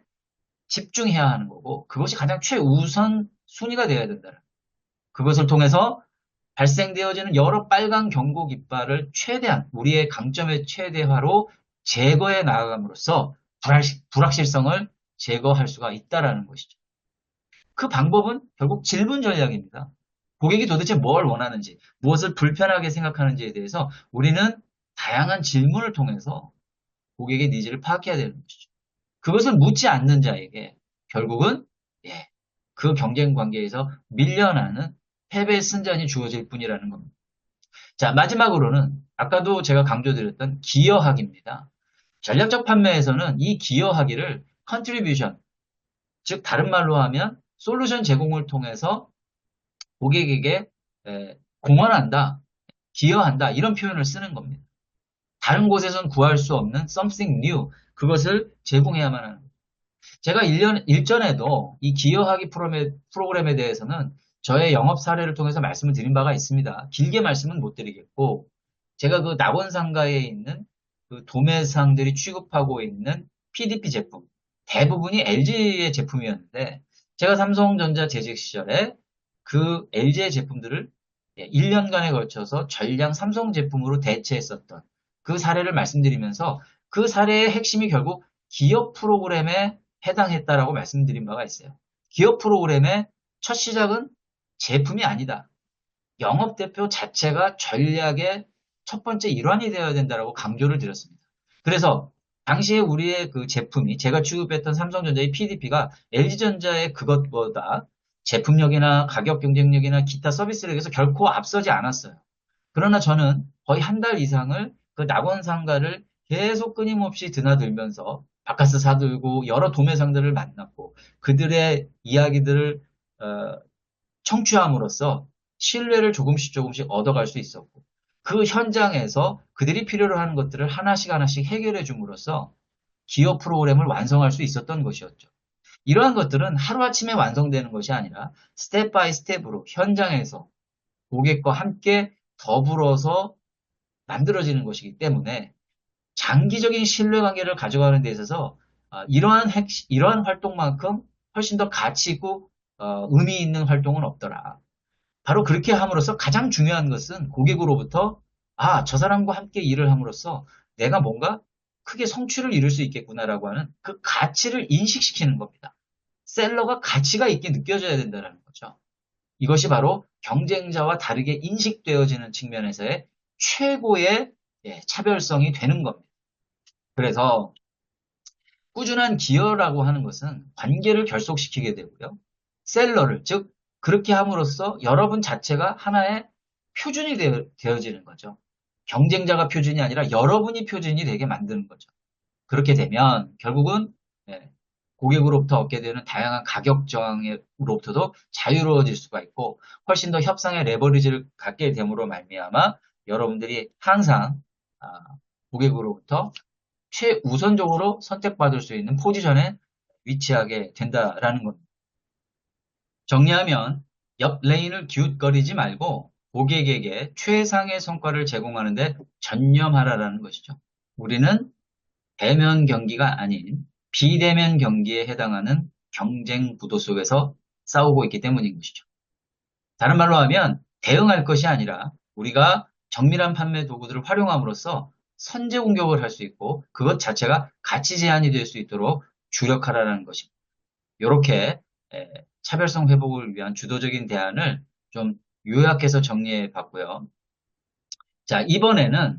집중해야 하는 거고 그것이 가장 최우선 순위가 되어야 된다. 그것을 통해서 발생되어지는 여러 빨간 경고 깃발을 최대한 우리의 강점의 최대화로 제거해 나아감으로써 불확실성을 제거할 수가 있다라는 것이죠. 그 방법은 결국 질분 전략입니다. 고객이 도대체 뭘 원하는지, 무엇을 불편하게 생각하는지에 대해서 우리는 다양한 질문을 통해서 고객의 니즈를 파악해야 되는 것이죠. 그것을 묻지 않는 자에게 결국은 예, 그 경쟁 관계에서 밀려나는 패배 순전이 주어질 뿐이라는 겁니다. 자, 마지막으로는 아까도 제가 강조드렸던 기여학입니다. 전략적 판매에서는 이 기여하기를 컨트리뷰션, 즉 다른 말로 하면 솔루션 제공을 통해서 고객에게 공헌한다, 기여한다 이런 표현을 쓰는 겁니다. 다른 곳에선 구할 수 없는 something new, 그것을 제공해야만 하는 겁니다. 제가 일전에도 이 기여하기 프로그램에 대해서는 저의 영업 사례를 통해서 말씀을 드린 바가 있습니다. 길게 말씀은 못 드리겠고, 제가 그 낙원상가에 있는 그 도매상들이 취급하고 있는 PDP 제품, 대부분이 LG의 제품이었는데, 제가 삼성전자 재직 시절에 그 LG의 제품들을 1년간에 걸쳐서 전량 삼성 제품으로 대체했었던 그 사례를 말씀드리면서 그 사례의 핵심이 결국 기업 프로그램에 해당했다라고 말씀드린 바가 있어요. 기업 프로그램의 첫 시작은 제품이 아니다. 영업대표 자체가 전략의 첫 번째 일환이 되어야 된다라고 강조를 드렸습니다. 그래서 당시에 우리의 그 제품이 제가 취급했던 삼성전자의 PDP가 LG전자의 그것보다 제품력이나 가격 경쟁력이나 기타 서비스력에서 결코 앞서지 않았어요. 그러나 저는 거의 한 달 이상을 그 낙원상가를 계속 끊임없이 드나들면서 바카스 사들고 여러 도매상들을 만났고 그들의 이야기들을 청취함으로써 신뢰를 조금씩 조금씩 얻어갈 수 있었고 그 현장에서 그들이 필요로 하는 것들을 하나씩 하나씩 해결해 줌으로써 기업 프로그램을 완성할 수 있었던 것이었죠. 이러한 것들은 하루아침에 완성되는 것이 아니라 스텝 바이 스텝으로 현장에서 고객과 함께 더불어서 만들어지는 것이기 때문에 장기적인 신뢰관계를 가져가는 데 있어서 이러한 활동만큼 훨씬 더 가치 있고 의미 있는 활동은 없더라. 바로 그렇게 함으로써 가장 중요한 것은 고객으로부터 저 사람과 함께 일을 함으로써 내가 뭔가 크게 성취를 이룰 수 있겠구나라고 하는 그 가치를 인식시키는 겁니다. 셀러가 가치가 있게 느껴져야 된다는 거죠. 이것이 바로 경쟁자와 다르게 인식되어지는 측면에서의 최고의 차별성이 되는 겁니다. 그래서 꾸준한 기여라고 하는 것은 관계를 결속시키게 되고요. 셀러를, 즉 그렇게 함으로써 여러분 자체가 하나의 표준이 되어지는 거죠. 경쟁자가 표준이 아니라 여러분이 표준이 되게 만드는 거죠. 그렇게 되면 결국은 고객으로부터 얻게 되는 다양한 가격 저항으로부터도 자유로워질 수가 있고 훨씬 더 협상의 레버리지를 갖게 됨으로 말미암아 여러분들이 항상 고객으로부터 최우선적으로 선택받을 수 있는 포지션에 위치하게 된다라는 겁니다. 정리하면 옆 레인을 기웃거리지 말고 고객에게 최상의 성과를 제공하는 데 전념하라라는 것이죠. 우리는 대면 경기가 아닌 비대면 경기에 해당하는 경쟁 구도 속에서 싸우고 있기 때문인 것이죠. 다른 말로 하면 대응할 것이 아니라 우리가 정밀한 판매 도구들을 활용함으로써 선제 공격을 할 수 있고 그것 자체가 가치 제한이 될 수 있도록 주력하라는 것입니다. 이렇게 차별성 회복을 위한 주도적인 대안을 좀 요약해서 정리해 봤고요. 자, 이번에는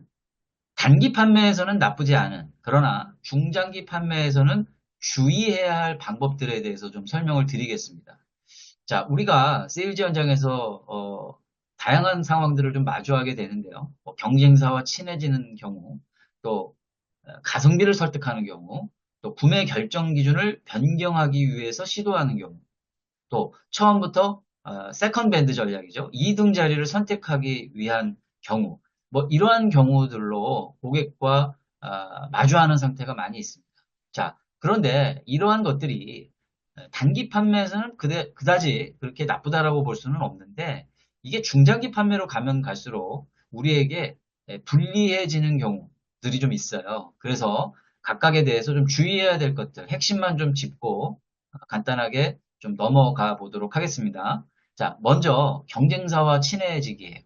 단기 판매에서는 나쁘지 않은, 그러나 중장기 판매에서는 주의해야 할 방법들에 대해서 좀 설명을 드리겠습니다. 자, 우리가 세일즈 현장에서 다양한 상황들을 좀 마주하게 되는데요. 경쟁사와 친해지는 경우, 또 가성비를 설득하는 경우, 또 구매 결정 기준을 변경하기 위해서 시도하는 경우, 또 처음부터 세컨 밴드 전략이죠. 2등 자리를 선택하기 위한 경우, 뭐 이러한 경우들로 고객과 마주하는 상태가 많이 있습니다. 자, 그런데 이러한 것들이 단기 판매에서는 그다지 그렇게 나쁘다라고 볼 수는 없는데 이게 중장기 판매로 가면 갈수록 우리에게 불리해지는 경우들이 좀 있어요. 그래서 각각에 대해서 좀 주의해야 될 것들, 핵심만 좀 짚고 간단하게 좀 넘어가 보도록 하겠습니다. 자, 먼저 경쟁사와 친해지기예요.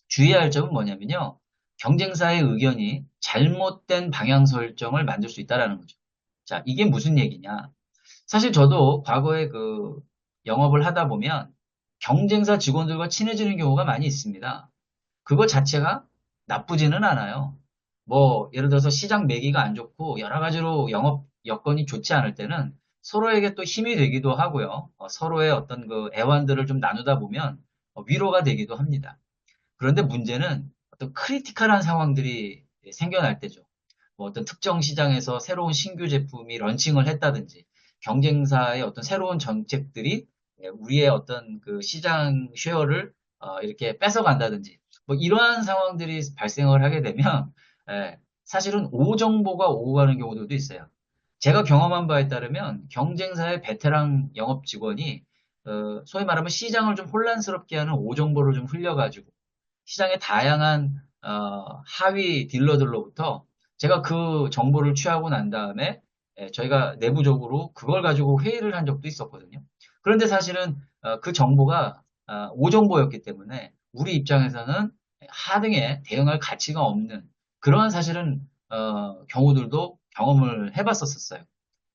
주의해야 할 점은 뭐냐면요. 경쟁사의 의견이 잘못된 방향 설정을 만들 수 있다는 거죠. 자, 이게 무슨 얘기냐. 사실 저도 과거에 그 영업을 하다 보면 경쟁사 직원들과 친해지는 경우가 많이 있습니다. 그거 자체가 나쁘지는 않아요. 뭐, 예를 들어서 시장 매기가 안 좋고 여러 가지로 영업 여건이 좋지 않을 때는 서로에게 또 힘이 되기도 하고요. 서로의 어떤 그 애환들을 좀 나누다 보면 위로가 되기도 합니다. 그런데 문제는 어떤 크리티컬한 상황들이 생겨날 때죠. 뭐 어떤 특정 시장에서 새로운 신규 제품이 런칭을 했다든지 경쟁사의 어떤 새로운 정책들이 우리의 어떤 그 시장 쉐어를 이렇게 뺏어간다든지 뭐 이러한 상황들이 발생을 하게 되면 사실은 오정보가 오고 가는 경우들도 있어요. 제가 경험한 바에 따르면 경쟁사의 베테랑 영업 직원이 소위 말하면 시장을 좀 혼란스럽게 하는 오정보를 좀 흘려가지고 시장의 다양한 하위 딜러들로부터 제가 그 정보를 취하고 난 다음에 저희가 내부적으로 그걸 가지고 회의를 한 적도 있었거든요. 그런데 사실은 그 정보가 오정보였기 때문에 우리 입장에서는 하등에 대응할 가치가 없는 그러한 사실은 경우들도 경험을 해봤었어요.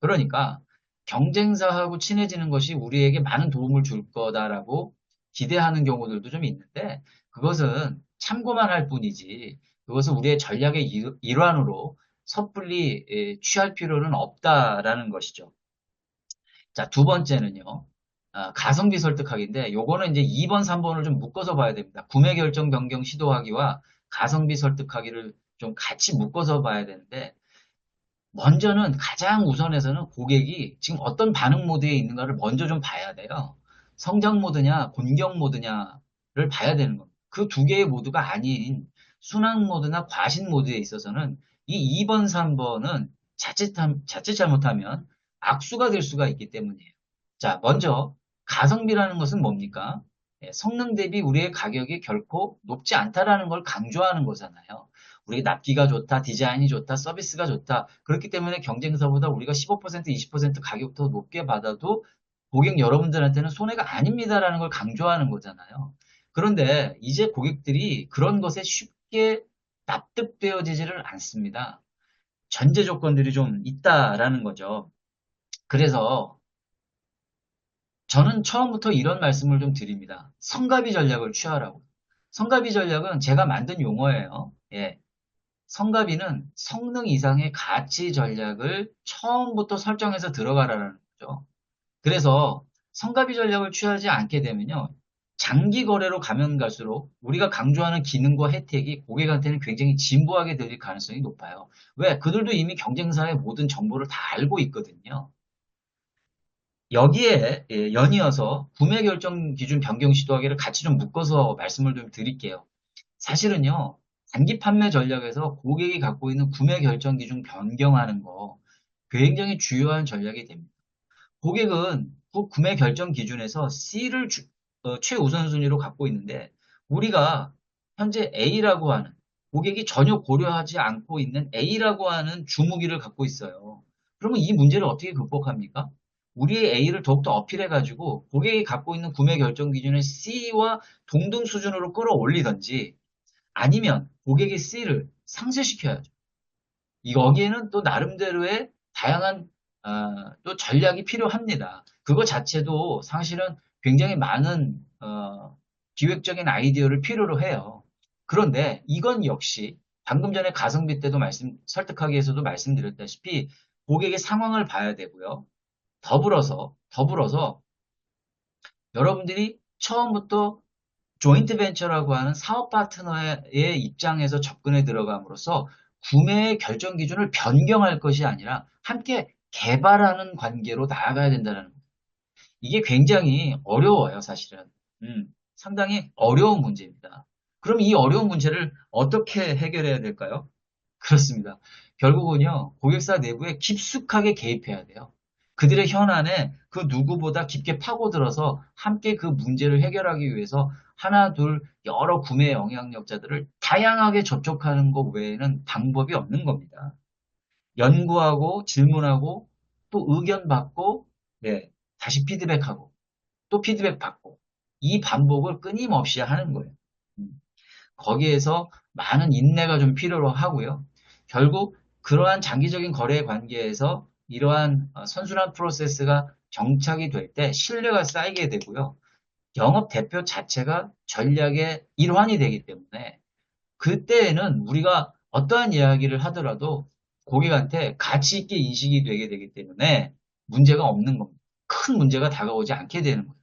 그러니까 경쟁사하고 친해지는 것이 우리에게 많은 도움을 줄 거다라고 기대하는 경우들도 좀 있는데 그것은 참고만 할 뿐이지 그것은 우리의 전략의 일환으로 섣불리 취할 필요는 없다라는 것이죠. 자, 두 번째는요. 가성비 설득하기인데 요거는 이제 2번, 3번을 좀 묶어서 봐야 됩니다. 구매 결정 변경 시도하기와 가성비 설득하기를 좀 같이 묶어서 봐야 되는데 먼저는 가장 우선에서는 고객이 지금 어떤 반응 모드에 있는가를 먼저 좀 봐야 돼요. 성장 모드냐, 곤경 모드냐를 봐야 되는 겁니다. 그 두 개의 모드가 아닌 순항 모드나 과신 모드에 있어서는 이 2번, 3번은 자칫 잘못하면 악수가 될 수가 있기 때문이에요. 자, 먼저 가성비라는 것은 뭡니까? 성능 대비 우리의 가격이 결코 높지 않다라는 걸 강조하는 거잖아요. 우리 납기가 좋다, 디자인이 좋다, 서비스가 좋다. 그렇기 때문에 경쟁사보다 우리가 15%, 20% 가격 더 높게 받아도 고객 여러분들한테는 손해가 아닙니다라는 걸 강조하는 거잖아요. 그런데 이제 고객들이 그런 것에 쉽게 납득되어지지를 않습니다. 전제 조건들이 좀 있다라는 거죠. 그래서 저는 처음부터 이런 말씀을 좀 드립니다. 성가비 전략을 취하라고. 성가비 전략은 제가 만든 용어예요. 예. 성가비는 성능 이상의 가치 전략을 처음부터 설정해서 들어가라는 거죠. 그래서 성가비 전략을 취하지 않게 되면요. 장기 거래로 가면 갈수록 우리가 강조하는 기능과 혜택이 고객한테는 굉장히 진부하게 들릴 가능성이 높아요. 왜? 그들도 이미 경쟁사의 모든 정보를 다 알고 있거든요. 여기에 연이어서 구매 결정 기준 변경 시도하기를 같이 좀 묶어서 말씀을 좀 드릴게요. 사실은요, 단기 판매 전략에서 고객이 갖고 있는 구매 결정 기준 변경하는 거 굉장히 중요한 전략이 됩니다. 고객은 그 구매 결정 기준에서 C를 최우선 순위로 갖고 있는데 우리가 현재 A라고 하는 고객이 전혀 고려하지 않고 있는 A라고 하는 주무기를 갖고 있어요. 그러면 이 문제를 어떻게 극복합니까? 우리의 A를 더욱더 어필해가지고 고객이 갖고 있는 구매 결정 기준의 C와 동등 수준으로 끌어올리든지 아니면 고객의 C를 상쇄시켜야죠. 여기에는 또 나름대로의 다양한 또 전략이 필요합니다. 그거 자체도 사실은 굉장히 많은 기획적인 아이디어를 필요로 해요. 그런데 이건 역시 방금 전에 가성비 때도 설득하기 위해서도 말씀드렸다시피 고객의 상황을 봐야 되고요. 더불어서 여러분들이 처음부터 조인트 벤처라고 하는 사업 파트너의 입장에서 접근에 들어감으로써 구매의 결정 기준을 변경할 것이 아니라 함께 개발하는 관계로 나아가야 된다는 거예요. 이게 굉장히 어려워요, 사실은. 상당히 어려운 문제입니다. 그럼 이 어려운 문제를 어떻게 해결해야 될까요? 그렇습니다. 결국은요, 고객사 내부에 깊숙하게 개입해야 돼요. 그들의 현안에 그 누구보다 깊게 파고들어서 함께 그 문제를 해결하기 위해서 하나, 둘, 여러 구매 영향력자들을 다양하게 접촉하는 것 외에는 방법이 없는 겁니다. 연구하고 질문하고 또 의견 받고 네, 다시 피드백하고 또 피드백 받고 이 반복을 끊임없이 하는 거예요. 음. 거기에서 많은 인내가 좀 필요로 하고요. 결국 그러한 장기적인 거래 관계에서 이러한 선순환 프로세스가 정착이 될 때 신뢰가 쌓이게 되고요. 영업 대표 자체가 전략의 일환이 되기 때문에 그때에는 우리가 어떠한 이야기를 하더라도 고객한테 가치 있게 인식이 되게 되기 때문에 문제가 없는 겁니다. 큰 문제가 다가오지 않게 되는 거예요.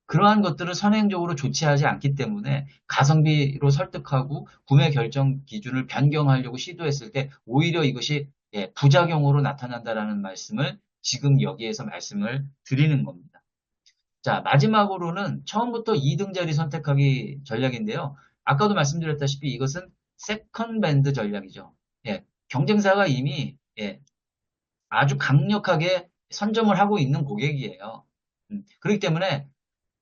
그러한 것들을 선행적으로 조치하지 않기 때문에 가성비로 설득하고 구매 결정 기준을 변경하려고 시도했을 때 오히려 이것이 부작용으로 나타난다라는 말씀을 지금 여기에서 말씀을 드리는 겁니다. 자, 마지막으로는 처음부터 2등 자리 선택하기 전략인데요. 아까도 말씀드렸다시피 이것은 세컨 밴드 전략이죠. 경쟁사가 이미 아주 강력하게 선점을 하고 있는 고객이에요. 그렇기 때문에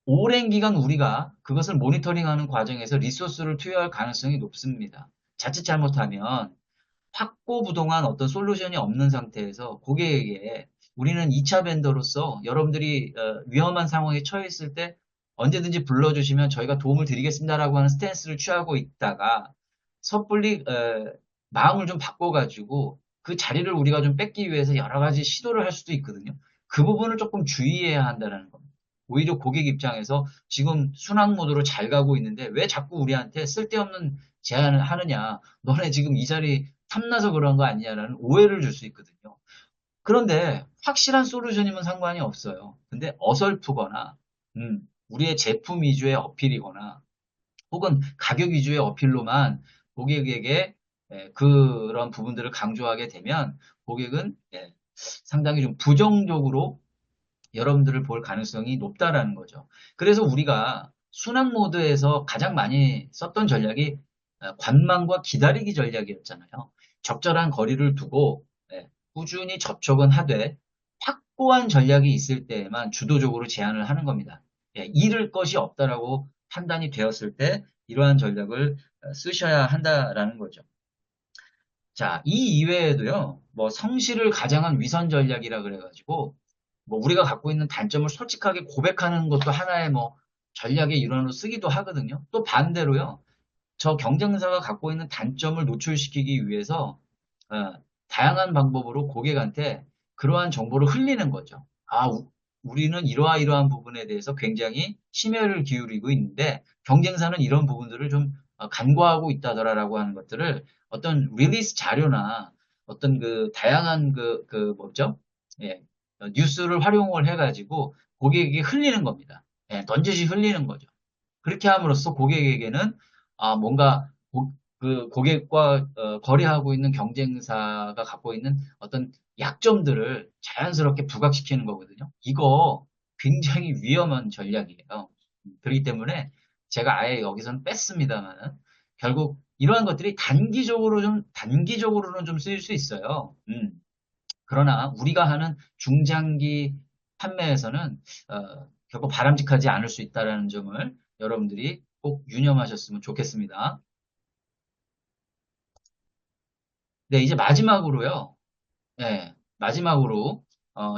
오랜 기간 우리가 그것을 모니터링하는 과정에서 리소스를 투여할 가능성이 높습니다. 자칫 잘못하면 확고부동한 어떤 솔루션이 없는 상태에서 고객에게 우리는 2차 벤더로서 여러분들이 위험한 상황에 처해 있을 때 언제든지 불러주시면 저희가 도움을 드리겠습니다라고 하는 스탠스를 취하고 있다가 섣불리 마음을 좀 바꿔가지고 그 자리를 우리가 좀 뺏기 위해서 여러 가지 시도를 할 수도 있거든요. 그 부분을 조금 주의해야 한다는 겁니다. 오히려 고객 입장에서 지금 순항 모드로 잘 가고 있는데 왜 자꾸 우리한테 쓸데없는 제안을 하느냐. 너네 지금 이 자리 탐나서 그런 거 아니냐라는 오해를 줄 수 있거든요. 그런데 확실한 솔루션이면 상관이 없어요. 근데 어설프거나 우리의 제품 위주의 어필이거나 혹은 가격 위주의 어필로만 고객에게 그런 부분들을 강조하게 되면 고객은 상당히 좀 부정적으로 여러분들을 볼 가능성이 높다라는 거죠. 그래서 우리가 순항 모드에서 가장 많이 썼던 전략이 관망과 기다리기 전략이었잖아요. 적절한 거리를 두고 꾸준히 접촉은 하되 확고한 전략이 있을 때에만 주도적으로 제안을 하는 겁니다. 잃을 것이 없다라고 판단이 되었을 때 이러한 전략을 쓰셔야 한다라는 거죠. 자, 이 이외에도요, 뭐 성실을 가장한 위선 전략이라 그래가지고 뭐 우리가 갖고 있는 단점을 솔직하게 고백하는 것도 하나의 뭐 전략의 일환으로 쓰기도 하거든요. 또 반대로요. 저 경쟁사가 갖고 있는 단점을 노출시키기 위해서 다양한 방법으로 고객한테 그러한 정보를 흘리는 거죠. 우리는 이러한 부분에 대해서 굉장히 심혈을 기울이고 있는데 경쟁사는 이런 부분들을 좀 간과하고 있다더라라고 하는 것들을 어떤 릴리스 자료나 어떤 그 다양한 뭐죠? 예, 뉴스를 활용을 해가지고 고객에게 흘리는 겁니다. 던지시 흘리는 거죠. 그렇게 함으로써 고객에게는 뭔가 그 고객과 거래하고 있는 경쟁사가 갖고 있는 어떤 약점들을 자연스럽게 부각시키는 거거든요. 이거 굉장히 위험한 전략이에요. 그렇기 때문에 제가 아예 여기서는 뺐습니다만은 결국 이러한 것들이 단기적으로는 좀 쓰일 수 있어요. 그러나 우리가 하는 중장기 판매에서는 결코 바람직하지 않을 수 있다는 점을 여러분들이 꼭 유념하셨으면 좋겠습니다. 네, 이제 마지막으로요. 네, 마지막으로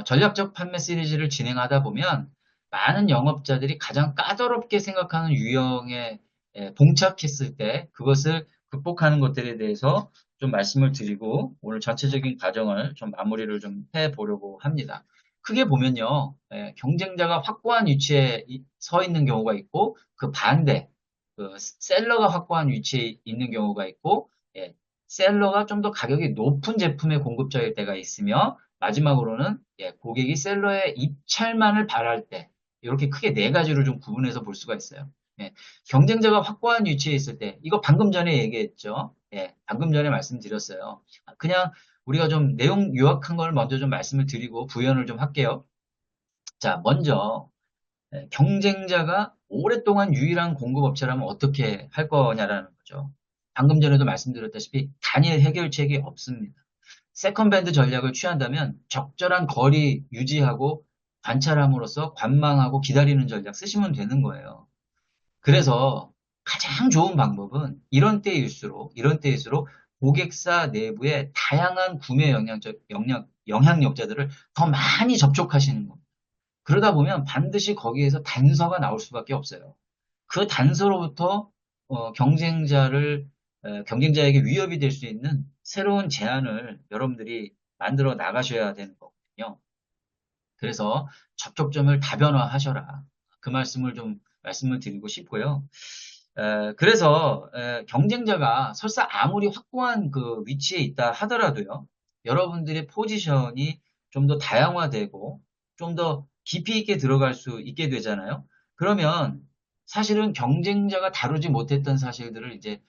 전략적 판매 시리즈를 진행하다 보면 많은 영업자들이 가장 까다롭게 생각하는 유형에 봉착했을 때 그것을 극복하는 것들에 대해서 좀 말씀을 드리고 오늘 전체적인 과정을 좀 마무리를 좀 해보려고 합니다. 크게 보면요, 경쟁자가 확고한 위치에 서 있는 경우가 있고 그 반대, 그 셀러가 확고한 위치에 있는 경우가 있고 예, 셀러가 좀 더 가격이 높은 제품의 공급자일 때가 있으며 마지막으로는 고객이 셀러의 입찰만을 바랄 때 이렇게 크게 네 가지로 좀 구분해서 볼 수가 있어요. 경쟁자가 확고한 위치에 있을 때 이거 방금 전에 얘기했죠. 방금 전에 말씀드렸어요. 그냥 우리가 좀 내용 요약한 걸 먼저 좀 말씀을 드리고 부연을 좀 할게요. 자, 먼저 경쟁자가 오랫동안 유일한 공급업체라면 어떻게 할 거냐라는 거죠. 방금 전에도 말씀드렸다시피 단일 해결책이 없습니다. 세컨밴드 전략을 취한다면 적절한 거리 유지하고 관찰함으로써 관망하고 기다리는 전략 쓰시면 되는 거예요. 그래서 가장 좋은 방법은 이런 때일수록 고객사 내부의 다양한 구매 영향력자들을 더 많이 접촉하시는 겁니다. 그러다 보면 반드시 거기에서 단서가 나올 수밖에 없어요. 그 단서로부터 경쟁자에게 위협이 될 수 있는 새로운 제안을 여러분들이 만들어 나가셔야 되는 거거든요. 그래서 접촉점을 다변화하셔라. 그 말씀을 좀 말씀을 드리고 싶고요. 그래서 경쟁자가 설사 아무리 확고한 그 위치에 있다 하더라도요. 여러분들의 포지션이 좀 더 다양화되고 좀 더 깊이 있게 들어갈 수 있게 되잖아요. 그러면 사실은 경쟁자가 다루지 못했던 사실들을 이제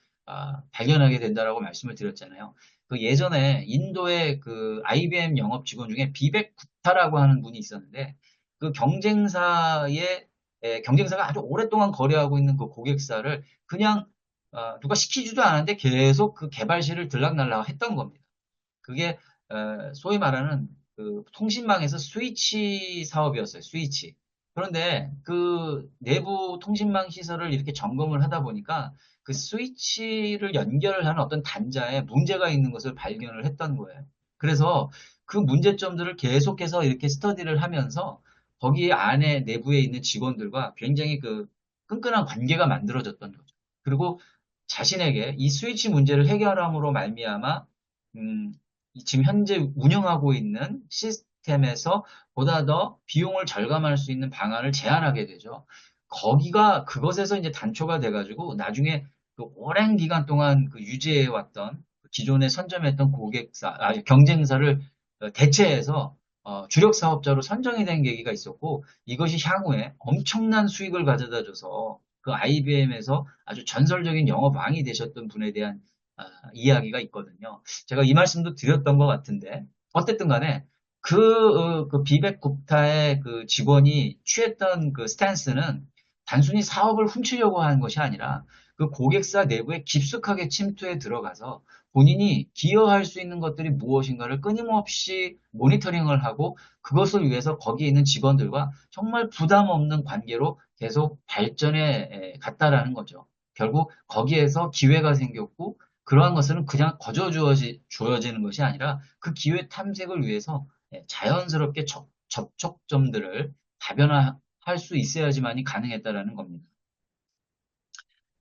발견하게 된다라고 말씀을 드렸잖아요. 그 예전에 인도의 그 IBM 영업 직원 중에 비백 구타라고 하는 분이 있었는데 그 경쟁사가 아주 오랫동안 거래하고 있는 그 고객사를 그냥 누가 시키지도 않았는데 계속 그 개발실을 들락날락 했던 겁니다. 그게 소위 말하는 그 통신망에서 스위치 사업이었어요. 스위치. 그런데 그 내부 통신망 시설을 이렇게 점검을 하다 보니까 그 스위치를 연결하는 어떤 단자에 문제가 있는 것을 발견을 했던 거예요. 그래서 그 문제점들을 계속해서 이렇게 스터디를 하면서 거기 안에 내부에 있는 직원들과 굉장히 그 끈끈한 관계가 만들어졌던 거죠. 그리고 자신에게 이 스위치 문제를 해결함으로 말미암아 음, 지금 현재 운영하고 있는 시스템에서 보다 더 비용을 절감할 수 있는 방안을 제안하게 되죠. 거기가 그것에서 이제 단초가 돼가지고 나중에 그 오랜 기간 동안 그 유지해왔던 기존에 선점했던 경쟁사를 대체해서 주력 사업자로 선정이 된 계기가 있었고 이것이 향후에 엄청난 수익을 가져다 줘서 그 IBM에서 아주 전설적인 영업왕이 되셨던 분에 대한 이야기가 있거든요. 제가 이 말씀도 드렸던 것 같은데 어쨌든 간에 그 비백 굽타의 그 직원이 취했던 그 스탠스는 단순히 사업을 훔치려고 하는 것이 아니라 그 고객사 내부에 깊숙하게 침투해 들어가서 본인이 기여할 수 있는 것들이 무엇인가를 끊임없이 모니터링을 하고 그것을 위해서 거기에 있는 직원들과 정말 부담 없는 관계로 계속 발전해 갔다라는 거죠. 결국 거기에서 기회가 생겼고 그러한 것은 그냥 거저 주어지는 것이 아니라 그 기회 탐색을 위해서 자연스럽게 접촉점들을 다변화할 수 있어야지만이 가능했다라는 겁니다.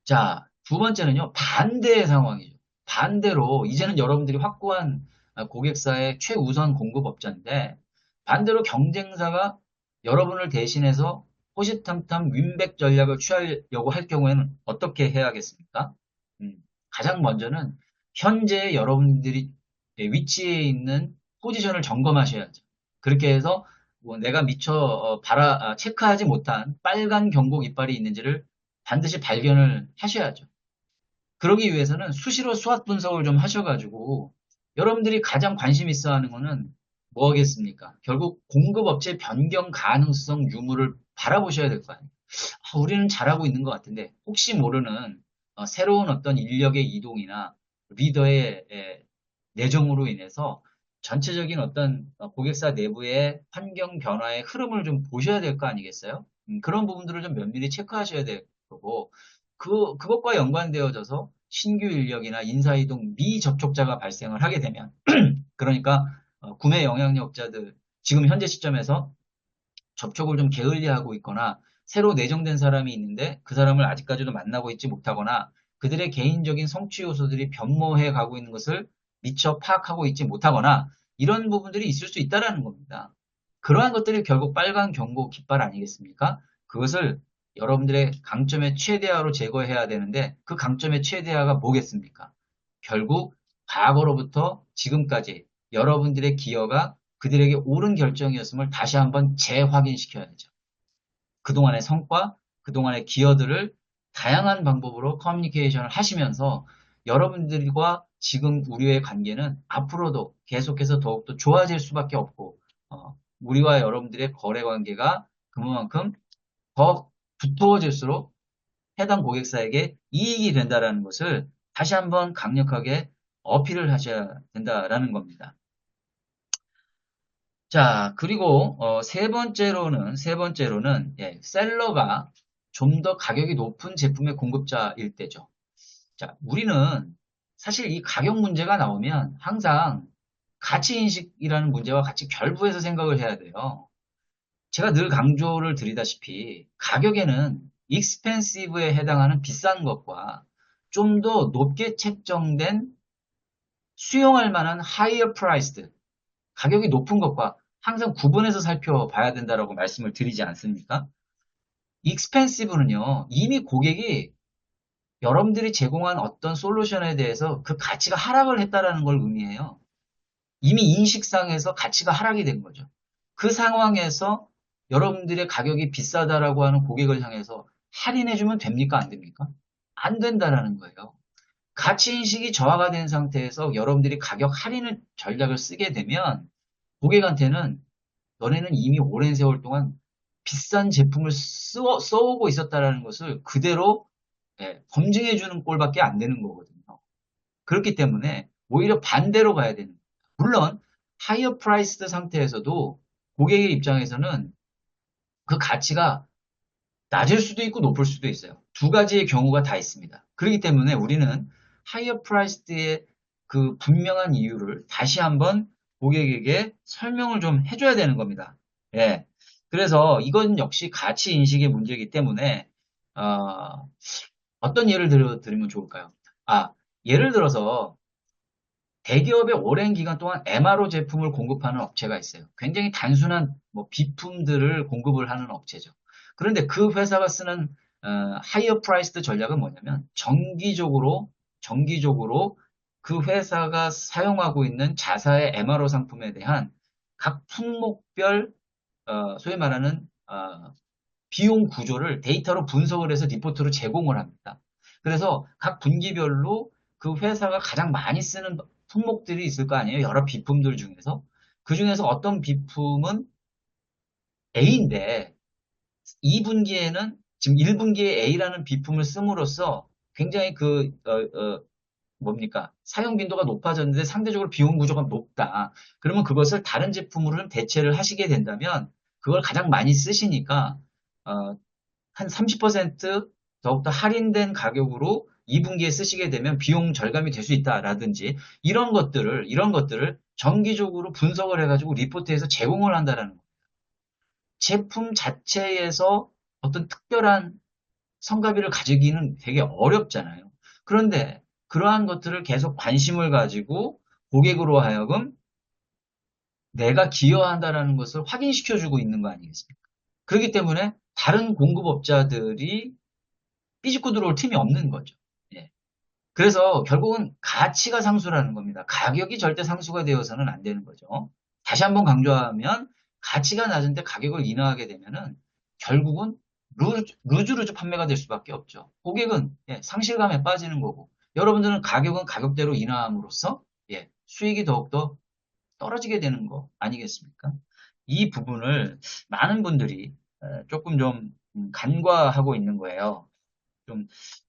자, 두 번째는요, 반대의 상황이죠. 반대로, 이제는 여러분들이 확고한 고객사의 최우선 공급업자인데, 반대로 경쟁사가 여러분을 대신해서 호시탐탐 윈백 전략을 취하려고 할 경우에는 어떻게 해야겠습니까? 음, 가장 먼저는 현재 여러분들이 위치에 있는 포지션을 점검하셔야죠. 그렇게 해서 뭐 내가 미처 체크하지 못한 빨간 경고 깃발이 있는지를 반드시 발견을 하셔야죠. 그러기 위해서는 수시로 수학 분석을 좀 하셔가지고 여러분들이 가장 관심 있어 하는 거는 뭐겠습니까? 결국 공급업체 변경 가능성 유무를 바라보셔야 될 거 아니에요. 우리는 잘하고 있는 것 같은데 혹시 모르는 새로운 어떤 인력의 이동이나 리더의 내정으로 인해서 전체적인 어떤 고객사 내부의 환경 변화의 흐름을 좀 보셔야 될 거 아니겠어요? 그런 부분들을 좀 면밀히 체크하셔야 될 거고, 그것과 연관되어져서 신규 인력이나 인사이동 미접촉자가 발생을 하게 되면, 그러니까 구매 영향력자들, 지금 현재 시점에서 접촉을 좀 게을리하고 있거나 새로 내정된 사람이 있는데 그 사람을 아직까지도 만나고 있지 못하거나 그들의 개인적인 성취 요소들이 변모해 가고 있는 것을 미처 파악하고 있지 못하거나 이런 부분들이 있을 수 있다라는 겁니다. 그러한 것들이 결국 빨간 경고 깃발 아니겠습니까? 그것을 여러분들의 강점의 최대화로 제거해야 되는데 그 강점의 최대화가 뭐겠습니까? 결국 과거로부터 지금까지 여러분들의 기여가 그들에게 옳은 결정이었음을 다시 한번 재확인시켜야죠. 그동안의 성과, 그동안의 기여들을 다양한 방법으로 커뮤니케이션을 하시면서 여러분들과 지금 우리의 관계는 앞으로도 계속해서 더욱더 좋아질 수밖에 없고 우리와 여러분들의 거래 관계가 그만큼 더 두터워질수록 해당 고객사에게 이익이 된다는 것을 다시 한번 강력하게 어필을 하셔야 된다라는 겁니다. 자, 그리고 세 번째로는 셀러가 좀 더 가격이 높은 제품의 공급자일 때죠. 자, 우리는 사실 이 가격 문제가 나오면 항상 가치 인식이라는 문제와 같이 결부해서 생각을 해야 돼요. 제가 늘 강조를 드리다시피 가격에는 expensive에 해당하는 비싼 것과 좀 더 높게 책정된 수용할 만한 higher priced 가격이 높은 것과 항상 구분해서 살펴봐야 된다라고 말씀을 드리지 않습니까? expensive는요, 이미 고객이 여러분들이 제공한 어떤 솔루션에 대해서 그 가치가 하락을 했다라는 걸 의미해요. 이미 인식상에서 가치가 하락이 된 거죠. 그 상황에서 여러분들의 가격이 비싸다라고 하는 고객을 향해서 할인해주면 됩니까? 안 됩니까? 안 된다라는 거예요. 가치 인식이 저하가 된 상태에서 여러분들이 가격 할인을 전략을 쓰게 되면 고객한테는 너네는 이미 오랜 세월 동안 비싼 제품을 써오고 있었다라는 것을 그대로 검증해주는 꼴밖에 안 되는 거거든요. 그렇기 때문에 오히려 반대로 가야 되는 거예요. 물론 하이어 프라이스드 상태에서도 고객의 입장에서는 그 가치가 낮을 수도 있고 높을 수도 있어요. 두 가지의 경우가 다 있습니다. 그렇기 때문에 우리는 하이어 프라이스드의 그 분명한 이유를 다시 한번 고객에게 설명을 좀 해줘야 되는 겁니다. 예. 그래서 이건 역시 가치 인식의 문제이기 때문에 어떤 예를 들으면 좋을까요? 아, 예를 들어서 대기업의 오랜 기간 동안 MRO 제품을 공급하는 업체가 있어요. 굉장히 단순한 뭐 비품들을 공급을 하는 업체죠. 그런데 그 회사가 쓰는 하이어 프라이스드 전략은 뭐냐면 정기적으로 그 회사가 사용하고 있는 자사의 MRO 상품에 대한 각 품목별 소위 말하는 비용 구조를 데이터로 분석을 해서 리포트로 제공을 합니다. 그래서 각 분기별로 그 회사가 가장 많이 쓰는 품목들이 있을 거 아니에요. 여러 비품들 중에서. 그 중에서 어떤 비품은 A인데 2분기에는 지금 1분기에 A라는 비품을 씀으로써 굉장히 뭡니까? 사용 빈도가 높아졌는데 상대적으로 비용 구조가 높다. 그러면 그것을 다른 제품으로 대체를 하시게 된다면 그걸 가장 많이 쓰시니까 어, 한 30% 더욱더 할인된 가격으로 2분기에 쓰시게 되면 비용 절감이 될 수 있다라든지 이런 것들을 정기적으로 분석을 해가지고 리포트에서 제공을 한다라는 거예요. 제품 자체에서 어떤 특별한 성가비를 가지기는 되게 어렵잖아요. 그런데 그러한 것들을 계속 관심을 가지고 고객으로 하여금 내가 기여한다라는 것을 확인시켜주고 있는 거 아니겠습니까? 그렇기 때문에 다른 공급업자들이 삐집고 들어올 틈이 없는 거죠. 예. 그래서 결국은 가치가 상수라는 겁니다. 가격이 절대 상수가 되어서는 안 되는 거죠. 다시 한번 강조하면 가치가 낮은데 가격을 인하하게 되면은 결국은 루즈루즈 판매가 될 수밖에 없죠. 고객은 상실감에 빠지는 거고 여러분들은 가격은 가격대로 인하함으로써 수익이 더욱더 떨어지게 되는 거 아니겠습니까? 이 부분을 많은 분들이 조금 좀 간과하고 있는 거예요. 좀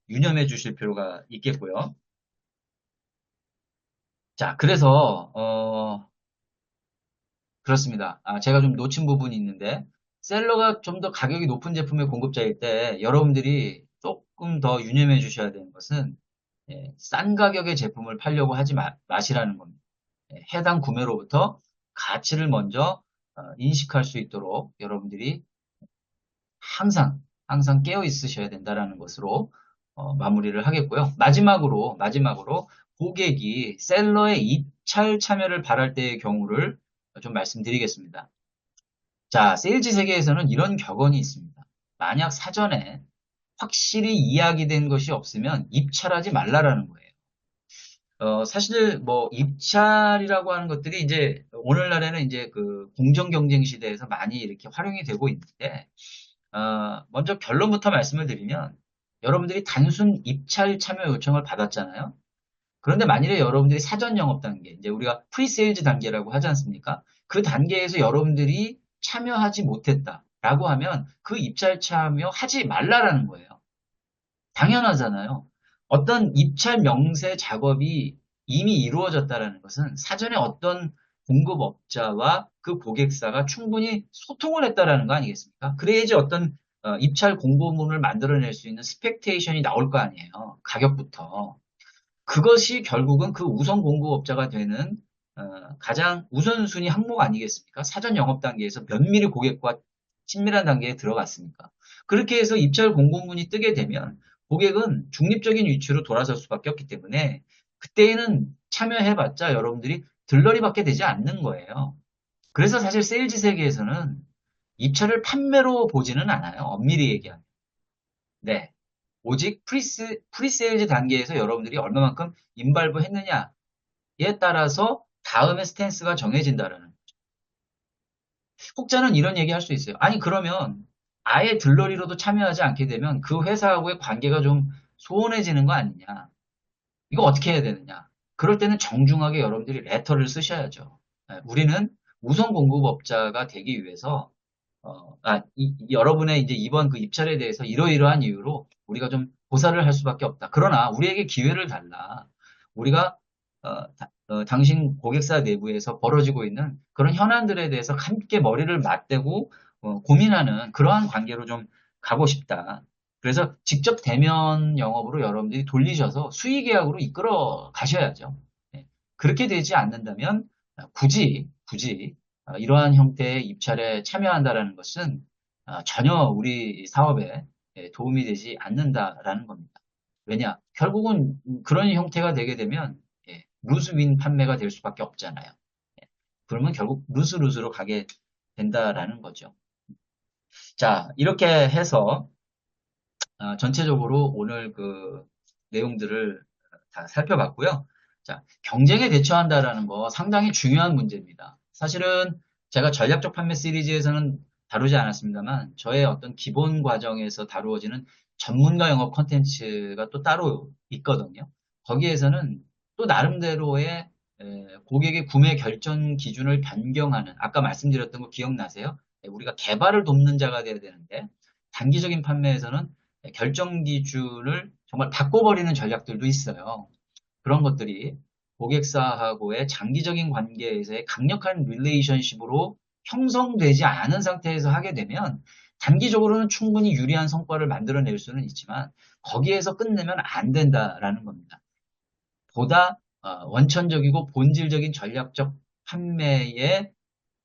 유념해 주실 필요가 있겠고요. 자, 그래서 그렇습니다. 제가 좀 놓친 부분이 있는데 셀러가 좀 더 가격이 높은 제품의 공급자일 때 여러분들이 조금 더 유념해 주셔야 되는 것은 싼 가격의 제품을 팔려고 하지 마시라는 겁니다. 해당 구매로부터 가치를 먼저 인식할 수 있도록 여러분들이 항상 깨어 있으셔야 된다라는 것으로 마무리를 하겠고요. 마지막으로 고객이 셀러의 입찰 참여를 바랄 때의 경우를 좀 말씀드리겠습니다. 자, 세일즈 세계에서는 이런 격언이 있습니다. 만약 사전에 확실히 이야기된 것이 없으면 입찰하지 말라라는 거예요. 사실 뭐 입찰이라고 하는 것들이 이제 오늘날에는 이제 그 공정 경쟁 시대에서 많이 이렇게 활용이 되고 있는데 먼저 결론부터 말씀을 드리면 여러분들이 단순 입찰 참여 요청을 받았잖아요. 그런데 만일에 여러분들이 사전 영업 단계, 이제 우리가 프리세일즈 단계라고 하지 않습니까? 그 단계에서 여러분들이 참여하지 못했다라고 하면 그 입찰 참여하지 말라라는 거예요. 당연하잖아요. 어떤 입찰 명세 작업이 이미 이루어졌다라는 것은 사전에 어떤 공급업자와 그 고객사가 충분히 소통을 했다라는 거 아니겠습니까? 그래야지 어떤 입찰 공고문을 만들어낼 수 있는 스펙테이션이 나올 거 아니에요. 가격부터. 그것이 결국은 그 우선 공급업자가 되는 가장 우선순위 항목 아니겠습니까? 사전 영업 단계에서 면밀히 고객과 친밀한 단계에 들어갔으니까. 그렇게 해서 입찰 공고문이 뜨게 되면 고객은 중립적인 위치로 돌아설 수밖에 없기 때문에 그때에는 참여해봤자 여러분들이 들러리밖에 되지 않는 거예요. 그래서 사실 세일즈 세계에서는 입찰을 판매로 보지는 않아요. 엄밀히 얘기하면. 네. 오직 프리세일즈 단계에서 여러분들이 얼마만큼 인발브 했느냐에 따라서 다음의 스탠스가 정해진다라는. 혹자는 이런 얘기 할 수 있어요. 아니, 그러면 아예 들러리로도 참여하지 않게 되면 그 회사하고의 관계가 좀 소원해지는 거 아니냐. 이거 어떻게 해야 되느냐. 그럴 때는 정중하게 여러분들이 레터를 쓰셔야죠. 우리는 우선 공급업자가 되기 위해서 여러분의 이제 이번 그 입찰에 대해서 이러이러한 이유로 우리가 좀 고사를 할 수밖에 없다. 그러나 우리에게 기회를 달라. 우리가 당신 고객사 내부에서 벌어지고 있는 그런 현안들에 대해서 함께 머리를 맞대고 고민하는 그러한 관계로 좀 가고 싶다. 그래서 직접 대면 영업으로 여러분들이 돌리셔서 수의 계약으로 이끌어 가셔야죠. 예. 그렇게 되지 않는다면 굳이 이러한 형태의 입찰에 참여한다라는 것은 전혀 우리 사업에 도움이 되지 않는다라는 겁니다. 왜냐? 결국은 그런 형태가 되게 되면 루즈윈 판매가 될 수밖에 없잖아요. 예. 그러면 결국 루즈루즈로 가게 된다라는 거죠. 자, 이렇게 해서 전체적으로 오늘 그 내용들을 다 살펴봤고요. 자, 경쟁에 대처한다라는 거 상당히 중요한 문제입니다. 사실은 제가 전략적 판매 시리즈에서는 다루지 않았습니다만 저의 어떤 기본 과정에서 다루어지는 전문가 영업 컨텐츠가 또 따로 있거든요. 거기에서는 또 나름대로의 고객의 구매 결정 기준을 변경하는 아까 말씀드렸던 거 기억나세요? 우리가 개발을 돕는 자가 돼야 되는데 단기적인 판매에서는 결정 기준을 정말 바꿔버리는 전략들도 있어요. 그런 것들이 고객사하고의 장기적인 관계에서의 강력한 릴레이션십으로 형성되지 않은 상태에서 하게 되면 단기적으로는 충분히 유리한 성과를 만들어낼 수는 있지만 거기에서 끝내면 안 된다라는 겁니다. 보다 원천적이고 본질적인 전략적 판매에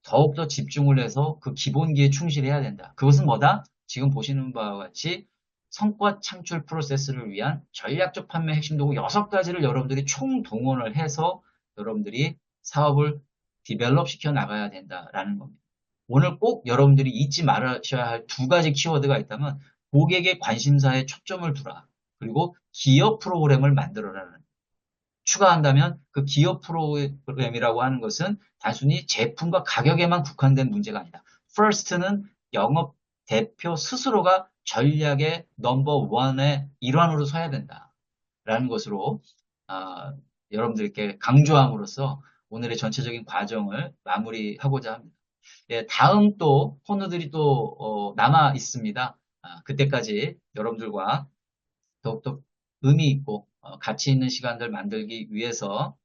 더욱더 집중을 해서 그 기본기에 충실해야 된다. 그것은 뭐다? 지금 보시는 바와 같이 성과 창출 프로세스를 위한 전략적 판매 핵심 도구 6가지를 여러분들이 총동원을 해서 여러분들이 사업을 디벨롭 시켜 나가야 된다라는 겁니다. 오늘 꼭 여러분들이 잊지 말아셔야 할 2가지 키워드가 있다면 고객의 관심사에 초점을 두라. 그리고 기업 프로그램을 만들어라는 추가한다면 그 기업 프로그램이라고 하는 것은 단순히 제품과 가격에만 국한된 문제가 아니다. First는 영업 대표 스스로가 전략의 넘버 원의 일환으로 서야 된다라는 것으로 아, 여러분들께 강조함으로써 오늘의 전체적인 과정을 마무리하고자 합니다. 예, 다음 또 코너들이 또 남아 있습니다. 그때까지 여러분들과 더욱더 의미 있고 가치 있는 시간들 만들기 위해서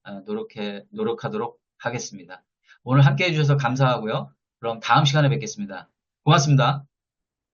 노력하도록 하겠습니다. 오늘 함께 해주셔서 감사하고요. 그럼 다음 시간에 뵙겠습니다. 고맙습니다.